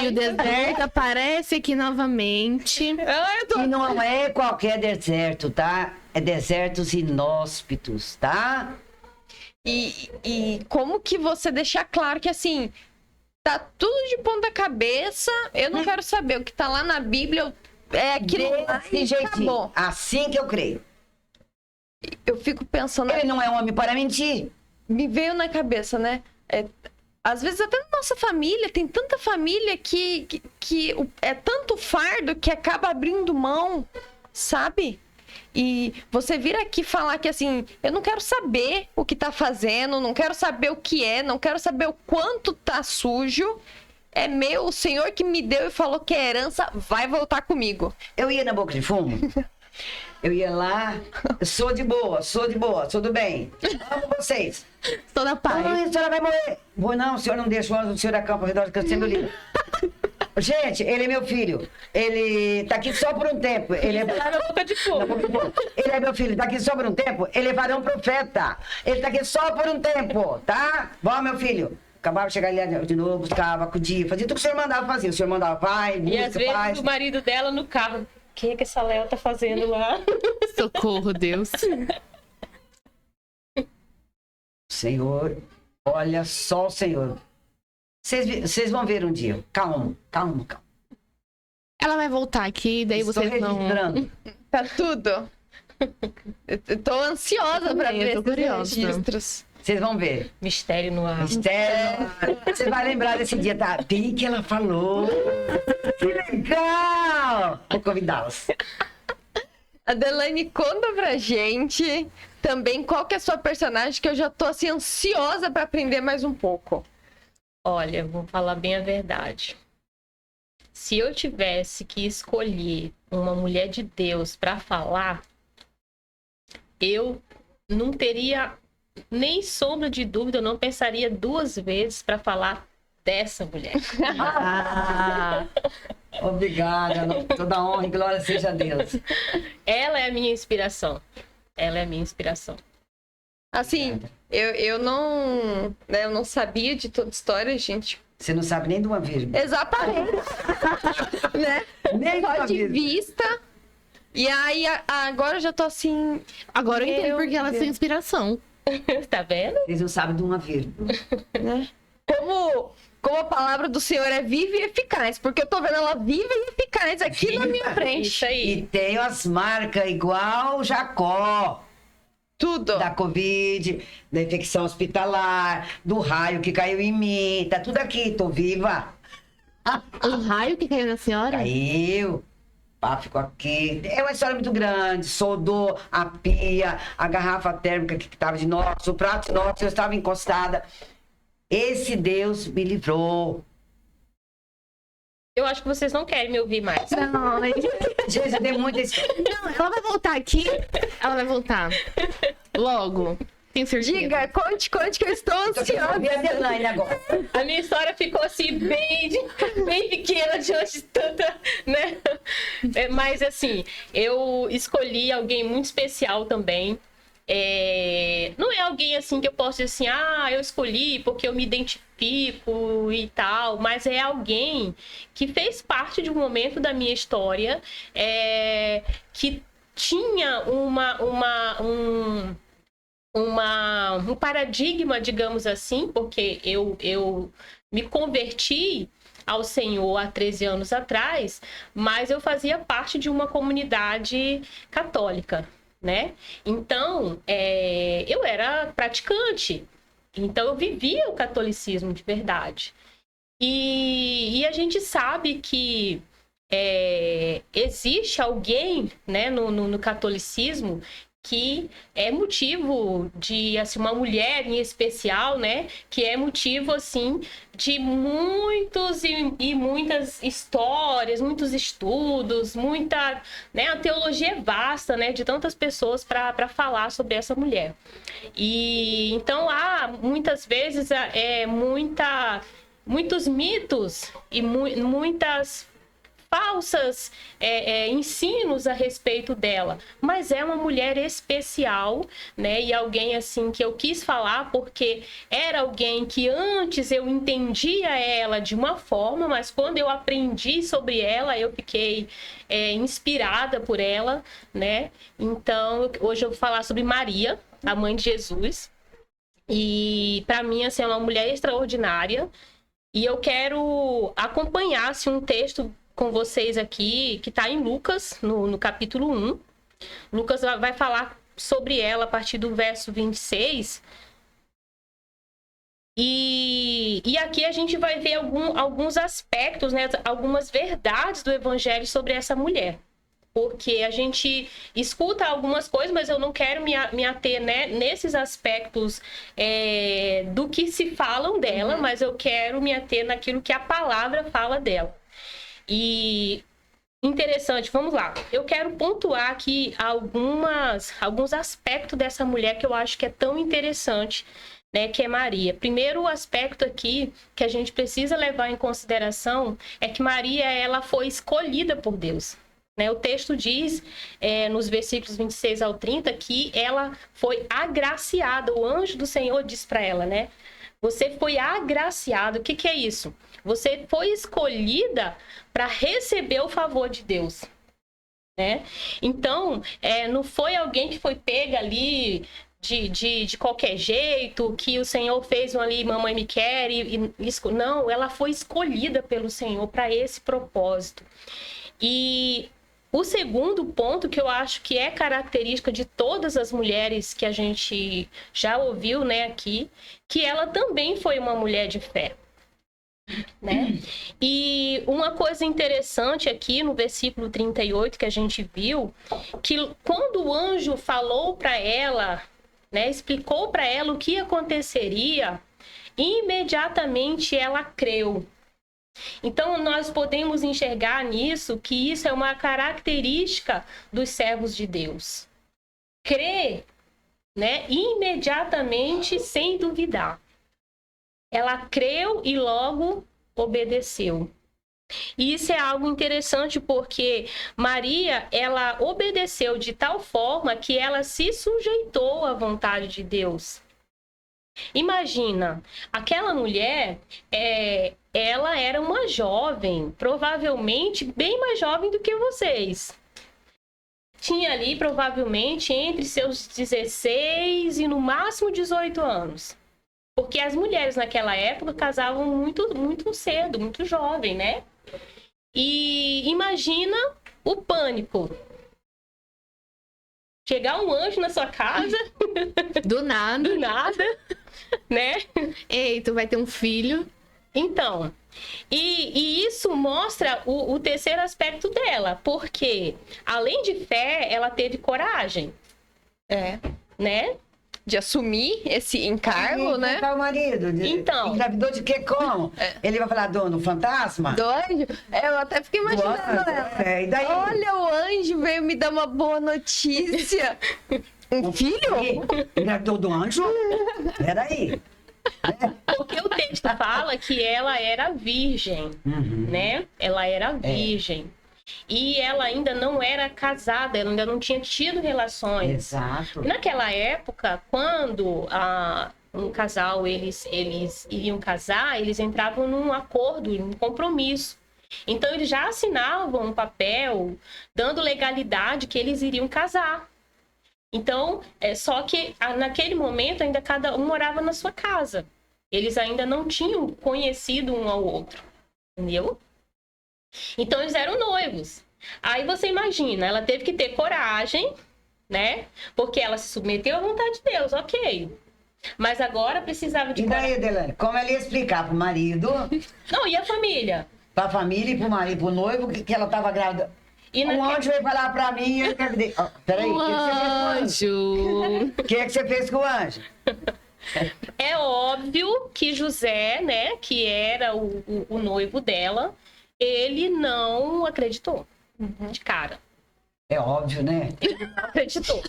E o deserto aparece aqui novamente. E não é qualquer deserto, tá? É desertos inóspitos, tá? E como que você deixar claro que assim, tá tudo de ponta cabeça, eu não quero saber o que tá lá na Bíblia, crer Desse jeitinho. acabou. Assim que eu creio. Eu fico pensando, Ele não é homem para mentir. me veio na cabeça, né? Às vezes até na nossa família, tem tanta família que é tanto fardo que acaba abrindo mão, sabe? E você vir aqui falar que assim, eu não quero saber o que tá fazendo, não quero saber o que é, não quero saber o quanto tá sujo. É meu, o Senhor que me deu e falou que é herança, vai voltar comigo. Eu ia na boca de fumo. Eu ia lá. Sou de boa, sou do bem. Amo vocês. Toda paz. Ai, a senhora vai morrer. Vou não, o senhor não deixa o senhor acampa ao redor do castelo livre. Gente, ele é meu filho. Ele tá aqui só por um tempo. Ele é... Tá na boca de fogo. Ele é meu filho, tá aqui só por um tempo. Ele é varão profeta. Ele tá aqui só por um tempo, tá? Bom, meu filho. Acabava de chegar ali de novo, buscava, acudia, fazia tudo que o senhor mandava fazer. O senhor mandava, vai, busca, E às vezes faz. o marido dela no carro. O que essa Léo tá fazendo lá? Socorro, Deus. Senhor, olha só o Senhor. Vocês vão ver um dia. Calma. Ela vai voltar aqui, daí Estou vocês vão... registrando. Tá tudo. Eu tô ansiosa pra também, ver eu tô esses curiosa. registros. Vocês vão ver. Mistério no ar. Mistério. Você vai lembrar desse dia, tá? Bem que ela falou. Que legal! Vou convidá-las. Adelane, conta pra gente também qual que é a sua personagem, que eu já tô assim ansiosa pra aprender mais um pouco. Olha, vou falar bem a verdade. Se eu tivesse que escolher uma mulher de Deus para falar, eu não teria nem sombra de dúvida, eu não pensaria 2 vezes para falar dessa mulher. Obrigada. Toda honra e glória seja a Deus. Ela é a minha inspiração. Ela é a minha inspiração. Assim, eu não sabia de toda a história, gente. Você não sabe nem de uma vírgula. Exatamente. Né? Nem de Só uma de vírgula. vista. E aí, agora eu já tô assim... Agora eu entendo Meu porque ela é Deus. sua inspiração. Tá vendo? Vocês não sabem de uma vírgula. Né? Como como a palavra do Senhor é viva e eficaz, porque eu tô vendo ela viva e eficaz aqui na minha frente. Isso aí. E tem as marcas igual Jacó. Tudo. Da Covid, da infecção hospitalar, do raio que caiu em mim. Tá tudo aqui, tô viva. O raio que caiu na senhora? Caiu. Pá, ficou aqui. É uma história muito grande. Soldou a pia, a garrafa térmica que estava de inox, o prato de inox, eu estava encostada. Esse Deus me livrou. Eu acho que vocês não querem me ouvir mais. Não, Gente, eu dei muita não, ela vai voltar aqui. Ela vai voltar. Logo. Tem certeza? Diga, conte que eu estou ansiosa. ouvir a Delaine agora. A minha história ficou assim, bem pequena diante de tanta, né? Mas assim, eu escolhi alguém muito especial também. Não é alguém assim que eu posso dizer assim, eu escolhi porque eu me identifico e tal, mas é alguém que fez parte de um momento da minha história que tinha um paradigma, digamos assim, porque eu me converti ao Senhor há 13 anos atrás, mas eu fazia parte de uma comunidade católica, né? Então, eu era praticante, então eu vivia o catolicismo de verdade. E a gente sabe que existe alguém, né, no catolicismo que é motivo de, assim, uma mulher em especial, né, que é motivo, assim, de muitos e muitas histórias, muitos estudos, muita, né, a teologia é vasta, né, de tantas pessoas para falar sobre essa mulher. E então há muitas vezes muitos mitos e muitas falsas ensinos a respeito dela, mas é uma mulher especial, né? E alguém assim que eu quis falar porque era alguém que antes eu entendia ela de uma forma, mas quando eu aprendi sobre ela eu fiquei inspirada por ela, né? Então hoje eu vou falar sobre Maria, a mãe de Jesus, e para mim assim, é uma mulher extraordinária. E eu quero acompanhar assim, um texto com vocês aqui, que está em Lucas, no capítulo 1. Lucas vai falar sobre ela a partir do verso 26. E aqui a gente vai ver alguns aspectos, né, algumas verdades do evangelho sobre essa mulher. Porque a gente escuta algumas coisas, mas eu não quero me ater, né, nesses aspectos do que se falam dela, mas eu quero me ater naquilo que a palavra fala dela. E interessante, vamos lá. Eu quero pontuar aqui alguns aspectos dessa mulher que eu acho que é tão interessante, né, que é Maria. Primeiro aspecto aqui que a gente precisa levar em consideração é que Maria, ela foi escolhida por Deus. Né? O texto diz, nos versículos 26 ao 30, que ela foi agraciada. O anjo do Senhor diz para ela, né? Você foi agraciada. O que é isso? Você foi escolhida para receber o favor de Deus, né? Então, não foi alguém que foi pega ali de qualquer jeito, que o Senhor fez ali, mamãe me quer, não, ela foi escolhida pelo Senhor para esse propósito. E o segundo ponto que eu acho que é característica de todas as mulheres que a gente já ouviu, né, aqui, que ela também foi uma mulher de fé. Né? E uma coisa interessante aqui no versículo 38 que a gente viu, que quando o anjo falou para ela, né, explicou para ela o que aconteceria, imediatamente ela creu. Então nós podemos enxergar nisso que isso é uma característica dos servos de Deus. Crer, né, imediatamente sem duvidar. Ela creu e logo obedeceu. E isso é algo interessante porque Maria, ela obedeceu de tal forma que ela se sujeitou à vontade de Deus. Imagina, aquela mulher, ela era uma jovem, provavelmente bem mais jovem do que vocês. Tinha ali provavelmente entre seus 16 e no máximo 18 anos. Porque as mulheres naquela época casavam muito, muito cedo, muito jovem, né? E imagina o pânico. Chegar um anjo na sua casa, Do nada. do nada, né? Ei, tu vai ter um filho. Então, e isso mostra o terceiro aspecto dela, porque além de fé, ela teve coragem, né? De assumir esse encargo, né? Tá o marido. Então. Engravidou de quê? Como? Ele vai falar do fantasma? Do anjo? Eu até fiquei imaginando ela. E daí? Olha, o anjo veio me dar uma boa notícia. Um filho? Engravidou do anjo? Peraí. Porque o texto fala que ela era virgem, né? Ela era virgem. E ela ainda não era casada, ela ainda não tinha tido relações. Exato. Naquela época, quando um casal eles iriam casar, eles entravam num acordo, num compromisso. Então eles já assinavam um papel dando legalidade que eles iriam casar. Então, só que naquele momento ainda cada um morava na sua casa. Eles ainda não tinham conhecido um ao outro, entendeu? Então eles eram noivos. Aí você imagina, ela teve que ter coragem, né? Porque ela se submeteu à vontade de Deus, ok. Mas agora precisava de E daí, coragem. Delane, como ela ia explicar pro marido, Não, e a família? pra família e pro marido, pro noivo, que ela tava grávida? E Um anjo veio falar pra mim e eu engravidei. Peraí, o Anjo. que é que você fez com o anjo? É óbvio que José, né, que era o noivo dela, ele não acreditou de cara. É óbvio, né? Ele não acreditou.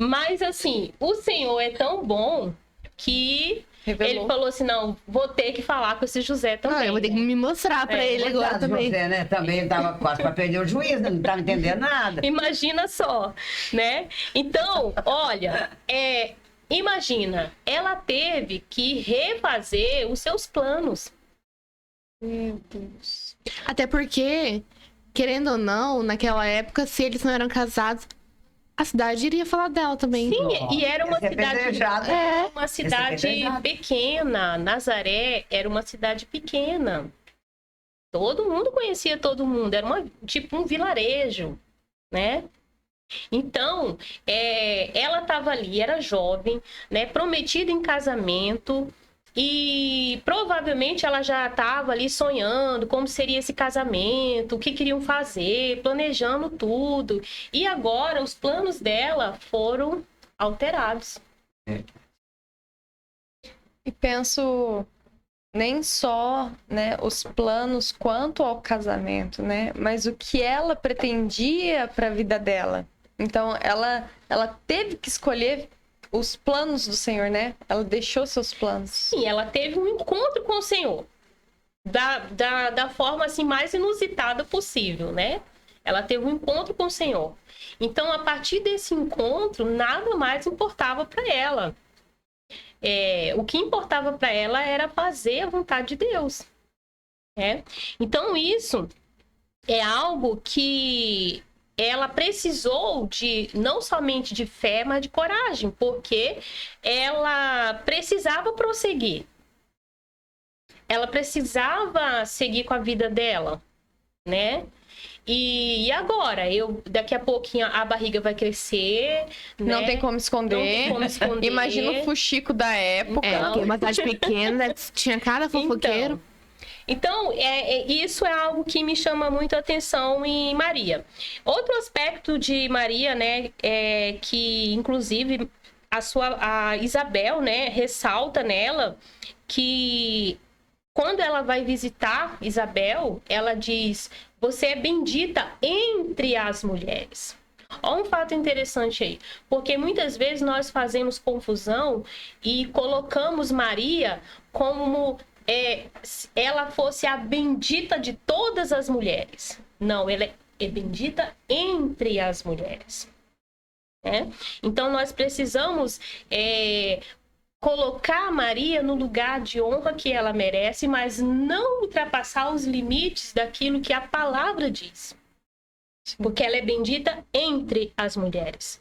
Mas assim, o Senhor é tão bom que Revelou. ele falou assim, não, vou ter que falar com esse José também. Não, eu vou ter que me mostrar pra ele agora Coitado de também. Você, né? Também tava quase pra perder o juízo, não tava entendendo nada. Imagina só, né? Então, olha, imagina, ela teve que refazer os seus planos. Meu Deus. Até porque, querendo ou não, naquela época, se eles não eram casados, a cidade iria falar dela também. Sim, e era uma Esse é cidade, apedrejado. uma cidade apedrejado. pequena. Nazaré era uma cidade pequena. Todo mundo conhecia todo mundo. Era tipo um vilarejo, né? Então, ela estava ali, era jovem, né? Prometida em casamento. E provavelmente ela já estava ali sonhando como seria esse casamento, o que queriam fazer, planejando tudo. E agora os planos dela foram alterados. E penso nem só, né, os planos quanto ao casamento, né, mas o que ela pretendia para a vida dela. Então ela teve que escolher os planos do Senhor, né? Ela deixou seus planos. Sim, ela teve um encontro com o Senhor. Da forma assim mais inusitada possível, né? Ela teve um encontro com o Senhor. Então, a partir desse encontro, nada mais importava para ela. O que importava para ela era fazer a vontade de Deus. Né? Então, isso é algo que ela precisou de não somente de fé, mas de coragem, porque ela precisava prosseguir. Ela precisava seguir com a vida dela, né? E agora? Daqui a pouquinho a barriga vai crescer, Não né? tem como esconder. Não tem como esconder. Imagina o fuxico da época. Porque uma cidade pequena, tinha cada fofoqueiro. Então, isso é algo que me chama muito a atenção em Maria. Outro aspecto de Maria, né, é que, inclusive, a Isabel, né, ressalta nela que quando ela vai visitar Isabel, ela diz, você é bendita entre as mulheres. Olha um fato interessante aí, porque muitas vezes nós fazemos confusão e colocamos Maria como ela fosse a bendita de todas as mulheres. Não, ela é bendita entre as mulheres. Né? Então, nós precisamos colocar Maria no lugar de honra que ela merece, mas não ultrapassar os limites daquilo que a palavra diz. Porque ela é bendita entre as mulheres.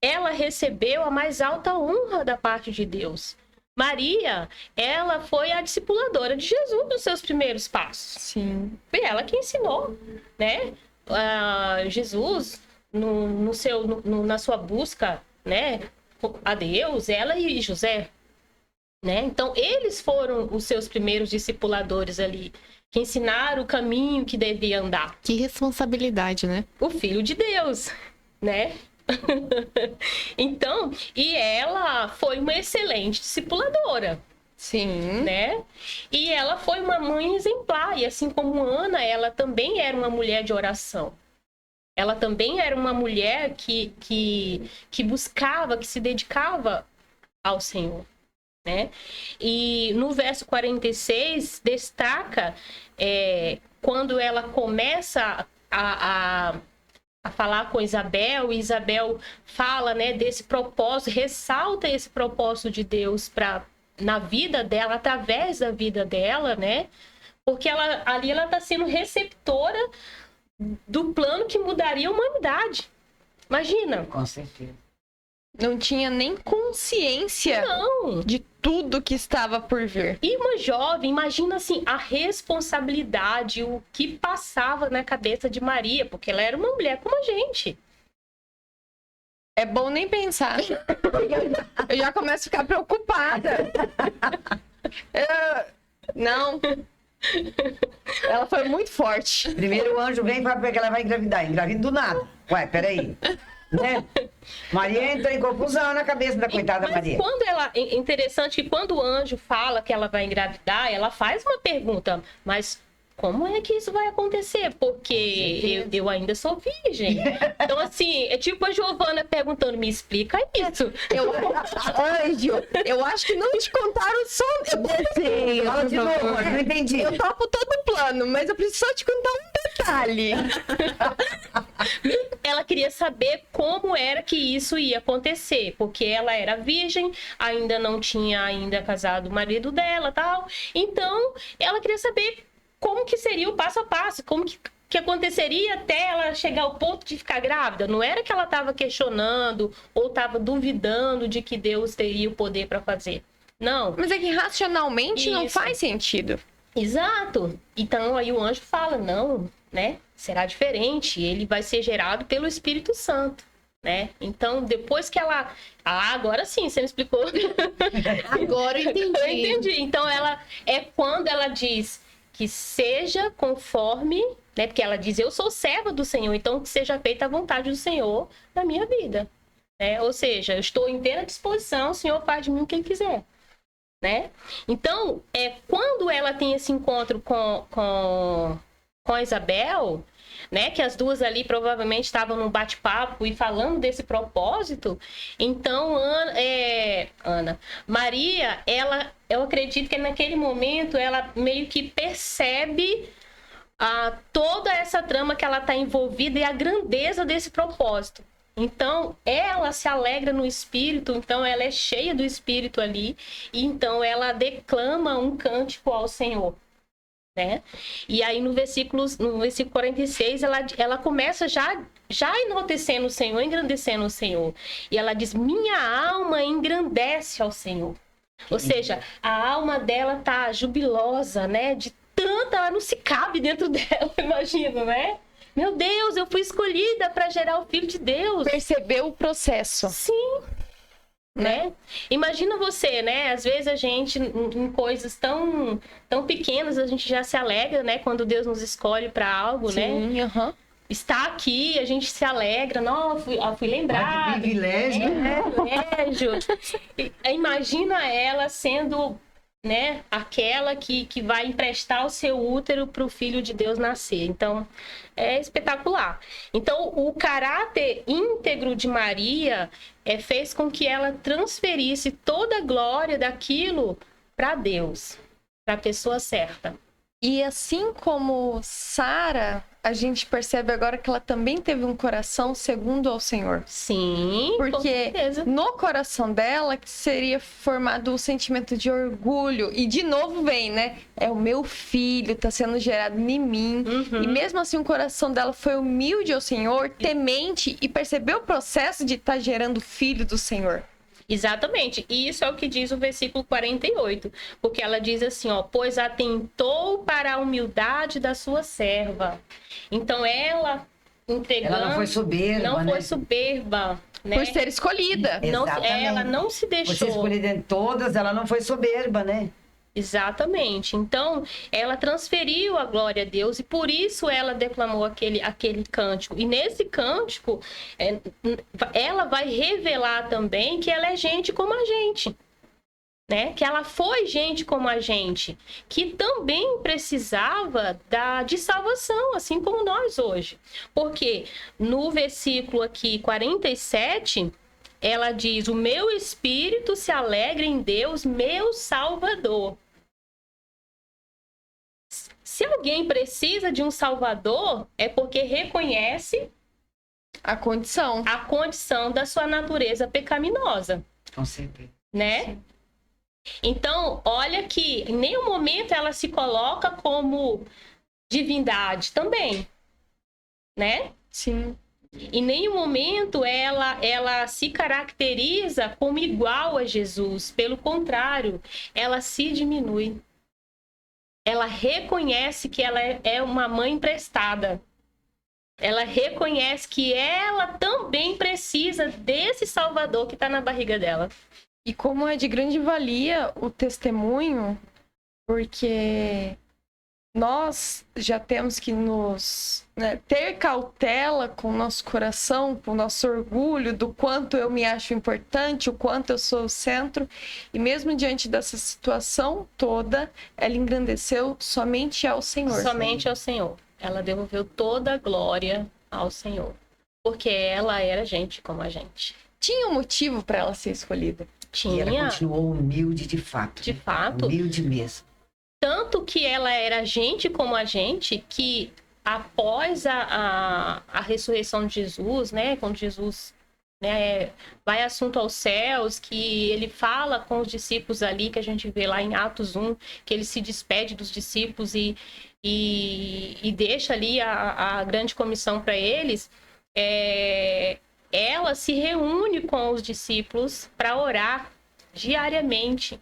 Ela recebeu a mais alta honra da parte de Deus. Maria, ela foi a discipuladora de Jesus nos seus primeiros passos. Sim. Foi ela que ensinou, né? Jesus, na sua busca, né, a Deus, ela e José, né? Então, eles foram os seus primeiros discipuladores ali, que ensinaram o caminho que devia andar. Que responsabilidade, né? O Filho de Deus, né? Então, e ela foi uma excelente discipuladora, Sim. né? E ela foi uma mãe exemplar, e assim como Ana, ela também era uma mulher de oração. Ela também era uma mulher que buscava, que se dedicava ao Senhor, né? E no verso 46 destaca quando ela começa a falar com Isabel, e Isabel fala, né, desse propósito, ressalta esse propósito de Deus na vida dela, através da vida dela, né? Porque ali ela está sendo receptora do plano que mudaria a humanidade. Imagina. Com certeza. Não tinha nem consciência Não. de tudo que estava por vir. E uma jovem, imagina assim, a responsabilidade, o que passava na cabeça de Maria, porque ela era uma mulher como a gente. É bom nem pensar. Eu já começo a ficar preocupada. Não. Ela foi muito forte. Primeiro o anjo vem e fala que ela vai engravidar. Engravida do nada. Ué, peraí. Né? Maria entra em confusão na cabeça da coitada Mas Maria. quando é interessante que quando o anjo fala que ela vai engravidar, ela faz uma pergunta, mas como é que isso vai acontecer? Porque eu ainda sou virgem. Então, assim, é tipo a Giovana perguntando, me explica isso. Anjo, eu acho que não te contaram só o desenho. Fala de novo, eu não entendi. Eu topo todo o plano, mas eu preciso só te contar um detalhe. Ela queria saber como era que isso ia acontecer, porque ela era virgem, ainda não tinha casado o marido dela, tal. Então, ela queria saber como que seria o passo a passo, como que aconteceria até ela chegar ao ponto de ficar grávida. Não era que ela estava questionando ou estava duvidando de que Deus teria o poder para fazer. Não. Mas é que racionalmente não Isso. faz sentido. Exato. Então aí o anjo fala, não, né? Será diferente, ele vai ser gerado pelo Espírito Santo, né? Então, depois que ela... agora sim, você me explicou. Agora eu entendi. Eu entendi. Então, quando ela diz que seja conforme, né? Porque ela diz, eu sou serva do Senhor, então que seja feita a vontade do Senhor na minha vida. Né? Ou seja, eu estou em inteira disposição, o Senhor faz de mim o que ele quiser. Né? Então, quando ela tem esse encontro com a Isabel, né, que as duas ali provavelmente estavam num bate-papo e falando desse propósito, então Maria, eu acredito que naquele momento ela meio que percebe toda essa trama que ela está envolvida e a grandeza desse propósito. Então, ela se alegra no Espírito, então ela é cheia do Espírito ali, e então ela declama um cântico ao Senhor, né? E aí no versículo 46, ela começa já enaltecendo o Senhor, engrandecendo o Senhor. E ela diz, minha alma engrandece ao Senhor. Ou seja, a alma dela tá jubilosa, né? De tanta, ela não se cabe dentro dela, imagina, né? Meu Deus, eu fui escolhida para gerar o Filho de Deus. Percebeu o processo. Sim. Né? Imagina você, né? Às vezes a gente, em coisas tão pequenas, a gente já se alegra, né? Quando Deus nos escolhe para algo, né? Sim, aham. Está aqui, a gente se alegra. Não, fui lembrada. Privilégio. Privilégio. Imagina ela sendo, né, aquela que vai emprestar o seu útero para o Filho de Deus nascer. Então, é espetacular. Então, o caráter íntegro de Maria fez com que ela transferisse toda a glória daquilo para Deus, para a pessoa certa. E assim como Sara, a gente percebe agora que ela também teve um coração segundo ao Senhor. Sim, com Porque certeza. no coração dela que seria formado o sentimento de orgulho. E de novo vem, né? É o meu filho, tá sendo gerado em mim. Uhum. E mesmo assim o coração dela foi humilde ao Senhor, temente, e percebeu o processo de estar gerando filho do Senhor. Exatamente. E isso é o que diz o versículo 48. Porque ela diz assim, ó, pois atentou para a humildade da sua serva. Então ela entregando... Ela não foi soberba, Não né? foi soberba, né? Por ser escolhida. Não, Exatamente. ela não se Por ser deixou. escolhida em todas, ela não foi soberba, né? Exatamente. Então, ela transferiu a glória a Deus e por isso ela declamou aquele cântico. E nesse cântico, ela vai revelar também que ela é gente como a gente. Né? Que ela foi gente como a gente, que também precisava de salvação, assim como nós hoje. Porque no versículo aqui 47, ela diz: o meu espírito se alegra em Deus, meu Salvador. Se alguém precisa de um Salvador, é porque reconhece A condição. a condição da sua natureza pecaminosa, Com certeza. né? Sim. Então, olha que em nenhum momento ela se coloca como divindade também, né? Sim. Em nenhum momento ela se caracteriza como igual a Jesus. Pelo contrário, ela se diminui. Ela reconhece que ela é uma mãe emprestada. Ela reconhece que ela também precisa desse Salvador que está na barriga dela. E como é de grande valia o testemunho, porque nós já temos que ter cautela com o nosso coração, com o nosso orgulho, do quanto eu me acho importante, o quanto eu sou o centro. E mesmo diante dessa situação toda, ela engrandeceu somente ao Senhor. Somente ao Senhor. Ela devolveu toda a glória ao Senhor. Porque ela era gente como a gente. Tinha um motivo para ela ser escolhida. E ela Tinha, continuou humilde de fato. de né? fato. Humilde mesmo. Tanto que ela era gente como a gente, que após a ressurreição de Jesus, né? Quando Jesus, né, vai assunto aos céus, que ele fala com os discípulos ali, que a gente vê lá em Atos 1, que ele se despede dos discípulos e deixa ali a grande comissão para eles. Ela se reúne com os discípulos para orar diariamente.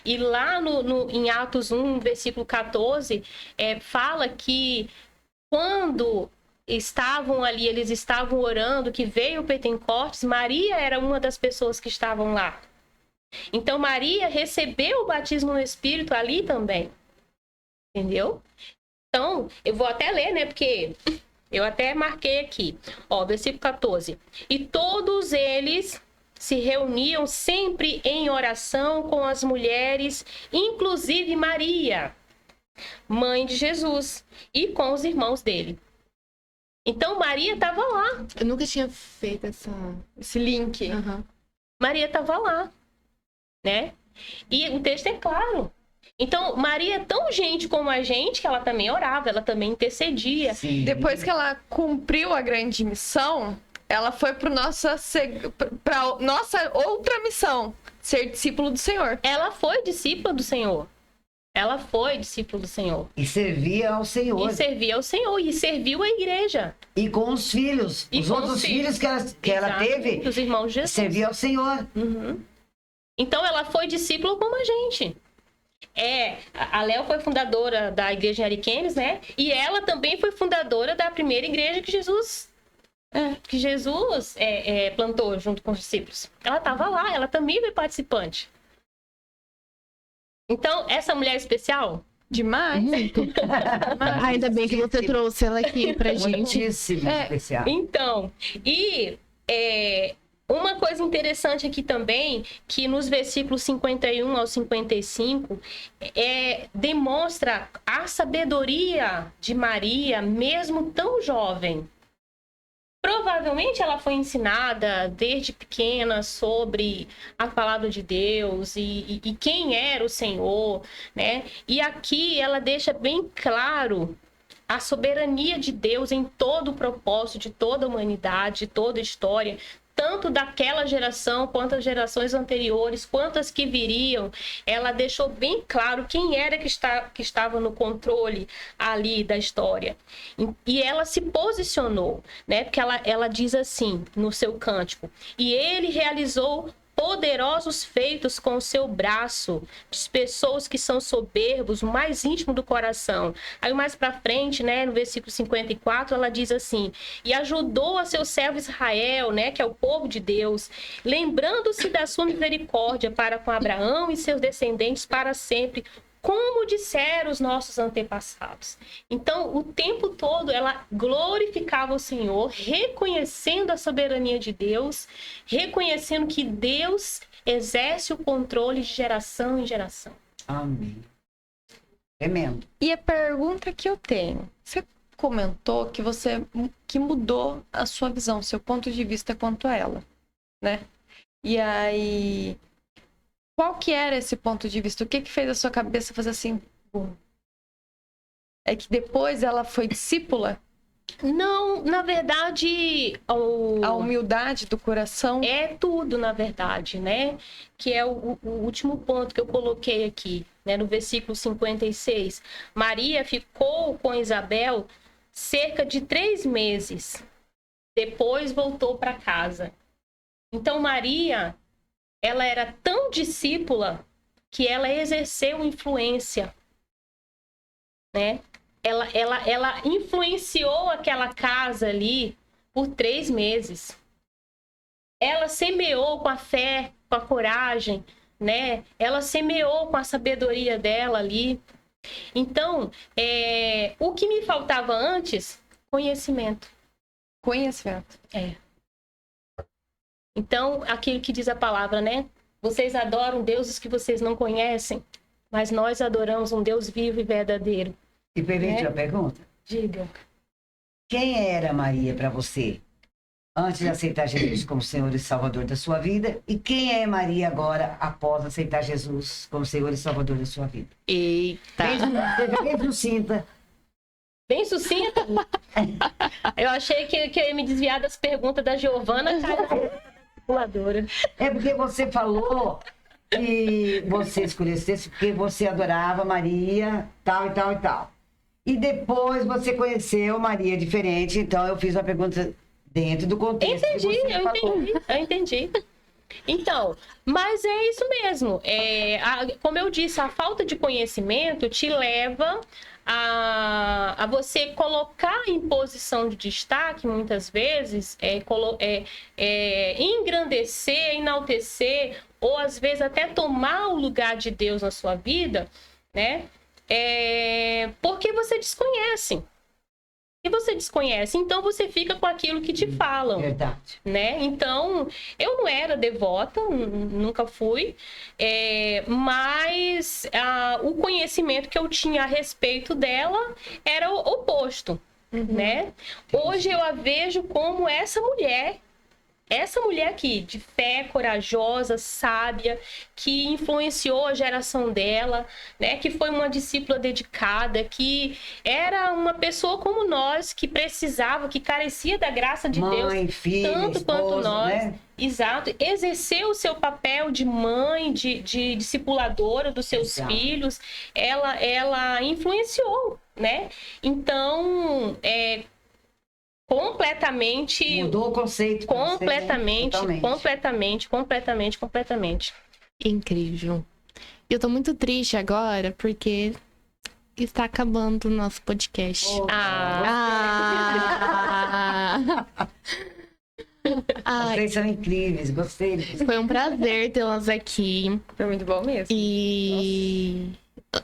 E lá em Atos 1, versículo 14, fala que quando estavam ali, eles estavam orando, que veio o Pentecostes, Maria era uma das pessoas que estavam lá. Então, Maria recebeu o batismo no Espírito ali também. Entendeu? Então, eu vou até ler, né? Porque eu até marquei aqui. Ó, versículo 14. E todos eles se reuniam sempre em oração com as mulheres, inclusive Maria, mãe de Jesus, e com os irmãos dele. Então, Maria estava lá. Eu nunca tinha feito Esse link. Aham. Maria estava lá, né? E o texto é claro. Então, Maria é tão gente como a gente que ela também orava, ela também intercedia. Sim. Depois que ela cumpriu a grande missão, ela foi para nossa outra missão, ser discípulo do Senhor. Ela foi discípula do Senhor. Ela foi discípula do Senhor. E servia ao Senhor. E servia ao Senhor. E serviu a igreja. E com os filhos. E os com outros os filhos que ela Exatamente, teve, os irmãos de Jesus. servia ao Senhor. Uhum. Então, ela foi discípula como a gente. A Léo foi fundadora da igreja em Ariquemes, né? E ela também foi fundadora da primeira igreja que Jesus plantou junto com os discípulos. Ela estava lá, ela também foi participante. Então, essa mulher especial... Demais. Muito. Ainda bem que você trouxe ela aqui pra gente. Muitíssimo especial. Então, uma coisa interessante aqui também, que nos versículos 51 ao 55, demonstra a sabedoria de Maria, mesmo tão jovem. Provavelmente ela foi ensinada desde pequena sobre a palavra de Deus e quem era o Senhor, né? E aqui ela deixa bem claro a soberania de Deus em todo o propósito de toda a humanidade, de toda a história, tanto daquela geração, quanto as gerações anteriores, quantas que viriam. Ela deixou bem claro quem era que estava no controle ali da história. E ela se posicionou, né? Porque ela diz assim, no seu cântico: e ele realizou poderosos feitos com o seu braço, de pessoas que são soberbos, o mais íntimo do coração. Aí mais para frente, né, no versículo 54, ela diz assim: e ajudou a seu servo Israel, né, que é o povo de Deus, lembrando-se da sua misericórdia para com Abraão e seus descendentes para sempre, como disseram os nossos antepassados. Então, o tempo todo ela glorificava o Senhor, reconhecendo a soberania de Deus, reconhecendo que Deus exerce o controle de geração em geração. Amém. Tremendo. E a pergunta que eu tenho, você comentou que mudou a sua visão, seu ponto de vista quanto a ela, né? E aí, qual que era esse ponto de vista? O que fez a sua cabeça fazer assim? Bum? É que depois ela foi discípula? Não, na verdade, A humildade do coração? é tudo, na verdade, né? Que é o último ponto que eu coloquei aqui, né? No versículo 56. Maria ficou com Isabel cerca de 3 meses. Depois voltou para casa. Então, Maria, ela era tão discípula que ela exerceu influência, né? Ela influenciou aquela casa ali por 3 meses. Ela semeou com a fé, com a coragem, né? Ela semeou com a sabedoria dela ali. Então, o que me faltava antes? Conhecimento. Conhecimento. Então, aquilo que diz a palavra, né? Vocês adoram deuses que vocês não conhecem, mas nós adoramos um Deus vivo e verdadeiro. E permite uma pergunta? Diga. Quem era Maria para você antes de aceitar Jesus como Senhor e Salvador da sua vida? E quem é Maria agora após aceitar Jesus como Senhor e Salvador da sua vida? Eita. Bem sucinta. Bem sucinta? Eu achei que eu ia me desviar das perguntas da Giovana, calculadora. É porque você falou que você escolhesse porque você adorava Maria, tal e tal e tal. E depois você conheceu Maria diferente, então eu fiz uma pergunta dentro do contexto. Eu entendi. Então, mas é isso mesmo. Como eu disse, a falta de conhecimento te leva a você colocar em posição de destaque, muitas vezes, engrandecer, enaltecer, ou às vezes até tomar o lugar de Deus na sua vida, né? Porque você desconhece. E você desconhece, então você fica com aquilo que te falam. Verdade. Né? Então, eu não era devota, nunca fui, mas o conhecimento que eu tinha a respeito dela era o oposto, né? Hoje eu a vejo como essa mulher aqui, de fé, corajosa, sábia, que influenciou a geração dela, né? Que foi uma discípula dedicada, que era uma pessoa como nós, que precisava, que carecia da graça de Deus, filha, tanto esposa, quanto nós. né? Exato. Exerceu o seu papel de mãe, de discipuladora dos seus filhos. Ela influenciou, né? Então, completamente... Mudou o conceito. Completamente. Incrível. Eu tô muito triste agora porque está acabando o nosso podcast. Vocês são incríveis, gostei. Foi um prazer tê-las aqui. Foi muito bom mesmo. E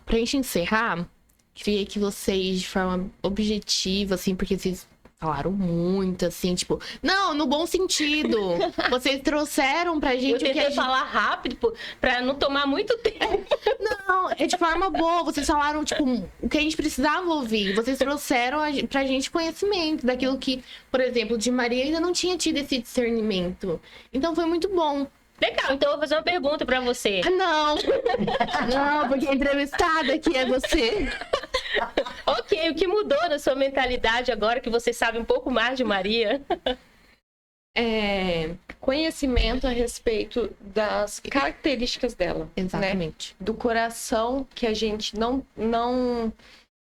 pra gente encerrar, queria que vocês, de forma objetiva, assim, porque vocês falaram muito, assim, tipo... Não, no bom sentido. Vocês trouxeram pra gente... Eu tentei falar rápido pra não tomar muito tempo. Não, é de forma boa. Vocês falaram, tipo, o que a gente precisava ouvir. Vocês trouxeram pra gente conhecimento daquilo que, por exemplo, de Maria ainda não tinha tido esse discernimento. Então foi muito bom. Legal, então eu vou fazer uma pergunta pra você. Não, porque a entrevistada aqui é você. Ok, o que mudou na sua mentalidade agora que você sabe um pouco mais de Maria? Conhecimento a respeito das características dela. Exatamente. Né? Do coração que a gente não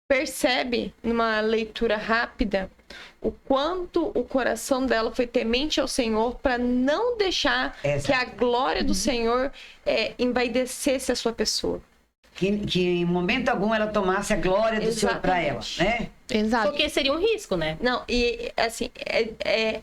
percebe numa leitura rápida, o quanto o coração dela foi temente ao Senhor para não deixar que a glória do Senhor envaidecesse a sua pessoa. Que em momento algum ela tomasse a glória do Senhor para ela, né? Exato. Porque seria um risco, né? Não, e assim,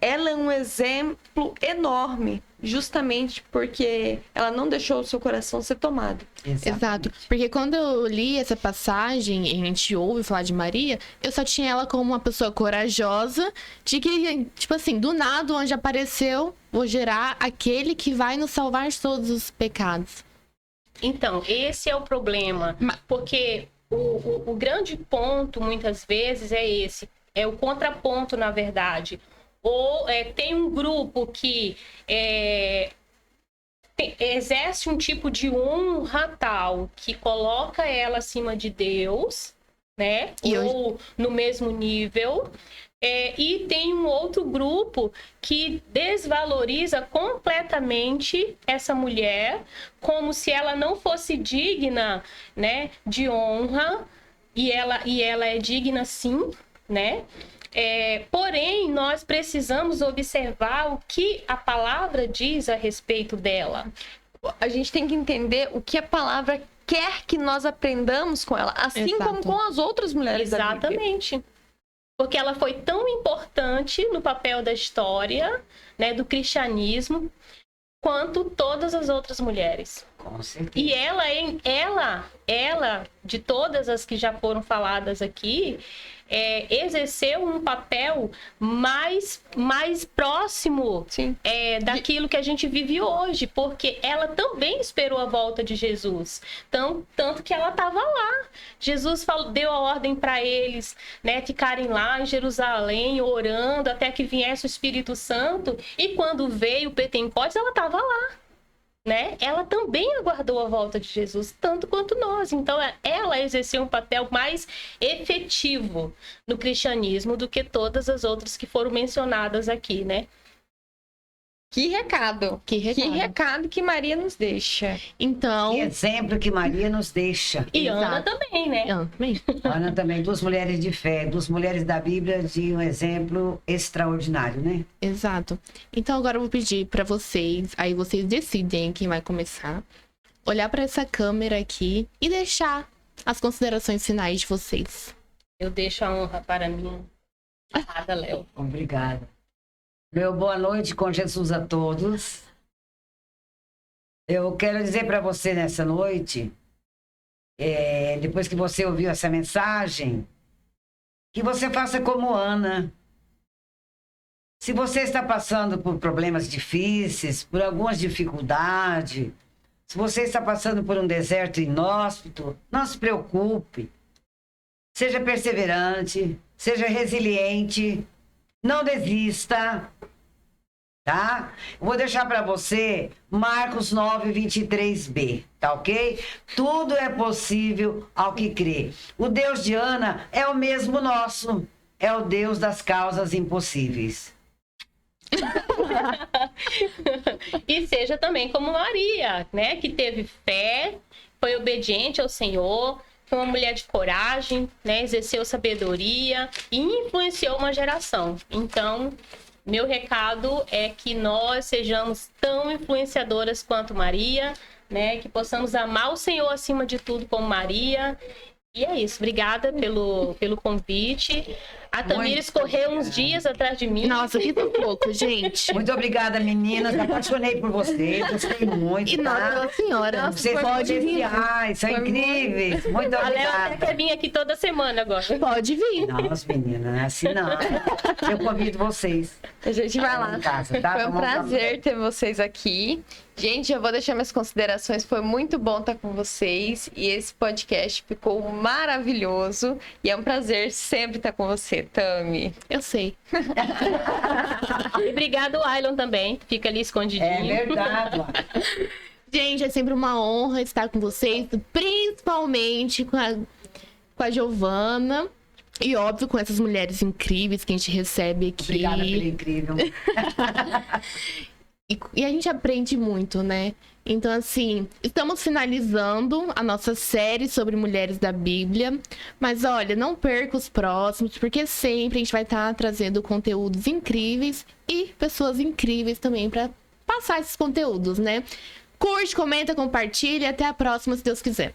ela é um exemplo enorme, justamente porque ela não deixou o seu coração ser tomado. Exato. Porque quando eu li essa passagem e a gente ouve falar de Maria, eu só tinha ela como uma pessoa corajosa, de que, tipo assim, do nada onde apareceu, vou gerar aquele que vai nos salvar de todos os pecados. Então, esse é o problema. Porque o grande ponto, muitas vezes, é esse. É o contraponto, na verdade. Ou tem um grupo que exerce um tipo de honra tal que coloca ela acima de Deus, né? Ou no mesmo nível. E tem um outro grupo que desvaloriza completamente essa mulher, como se ela não fosse digna, né, de honra, e ela é digna sim, né? Porém, nós precisamos observar o que a palavra diz a respeito dela. A gente tem que entender o que a palavra quer que nós aprendamos com ela, assim como com as outras mulheres da Bíblia. Exatamente. Porque ela foi tão importante no papel da história, né, do cristianismo, quanto todas as outras mulheres. Com certeza. E ela, de todas as que já foram faladas aqui, exerceu um papel mais próximo daquilo que a gente vive hoje, porque ela também esperou a volta de Jesus, tanto que ela estava lá. Jesus deu a ordem para eles, né, ficarem lá em Jerusalém orando até que viesse o Espírito Santo, e quando veio o Pentecostes, ela estava lá. Né? Ela também aguardou a volta de Jesus, tanto quanto nós. Então, ela exerceu um papel mais efetivo no cristianismo do que todas as outras que foram mencionadas aqui, né? Que recado! Que recado que Maria nos deixa. Então... Que exemplo que Maria nos deixa. E Ana também, né? Ana também, duas mulheres de fé, duas mulheres da Bíblia de um exemplo extraordinário, né? Exato. Então agora eu vou pedir para vocês, aí vocês decidem quem vai começar, olhar para essa câmera aqui e deixar as considerações finais de vocês. Eu deixo a honra para mim. Obrigada, Léo. Obrigada. Meu boa noite com Jesus a todos. Eu quero dizer para você nessa noite, depois que você ouviu essa mensagem, que você faça como Ana. Se você está passando por problemas difíceis, por algumas dificuldades, se você está passando por um deserto inóspito, não se preocupe. Seja perseverante, seja resiliente, não desista, tá? Eu vou deixar para você Marcos 9:23b, tá ok? Tudo é possível ao que crê. O Deus de Ana é o mesmo nosso, é o Deus das causas impossíveis. E seja também como Maria, né? Que teve fé, foi obediente ao Senhor, foi uma mulher de coragem, né? Exerceu sabedoria e influenciou uma geração. Então, meu recado é que nós sejamos tão influenciadoras quanto Maria, né? Que possamos amar o Senhor acima de tudo como Maria. E é isso. Obrigada pelo convite. A Tamires correu uns dias atrás de mim. Nossa, que pouco, gente. Muito obrigada, meninas. Me apaixonei por vocês. Gostei muito. E Nossa Senhora. Vocês pode vir. São incríveis. Muito A Léo obrigada. até quer vir aqui toda semana agora. Pode vir. Nossa, menina, não é assim não. Eu convido vocês. A gente vai lá. Em casa, tá? Foi um prazer ter vocês aqui. Gente, eu vou deixar minhas considerações. Foi muito bom estar com vocês. E esse podcast ficou maravilhoso. E é um prazer sempre estar com você, Tami. Eu sei. E obrigado, Ailon, também. Fica ali escondidinho. É verdade. Gente, é sempre uma honra estar com vocês, principalmente com a Giovana. E óbvio, com essas mulheres incríveis que a gente recebe aqui. Obrigada pelo incrível. E a gente aprende muito, né? Então, assim, estamos finalizando a nossa série sobre mulheres da Bíblia. Mas olha, não perca os próximos, porque sempre a gente vai estar trazendo conteúdos incríveis e pessoas incríveis também para passar esses conteúdos, né? Curte, comenta, compartilha e até a próxima, se Deus quiser.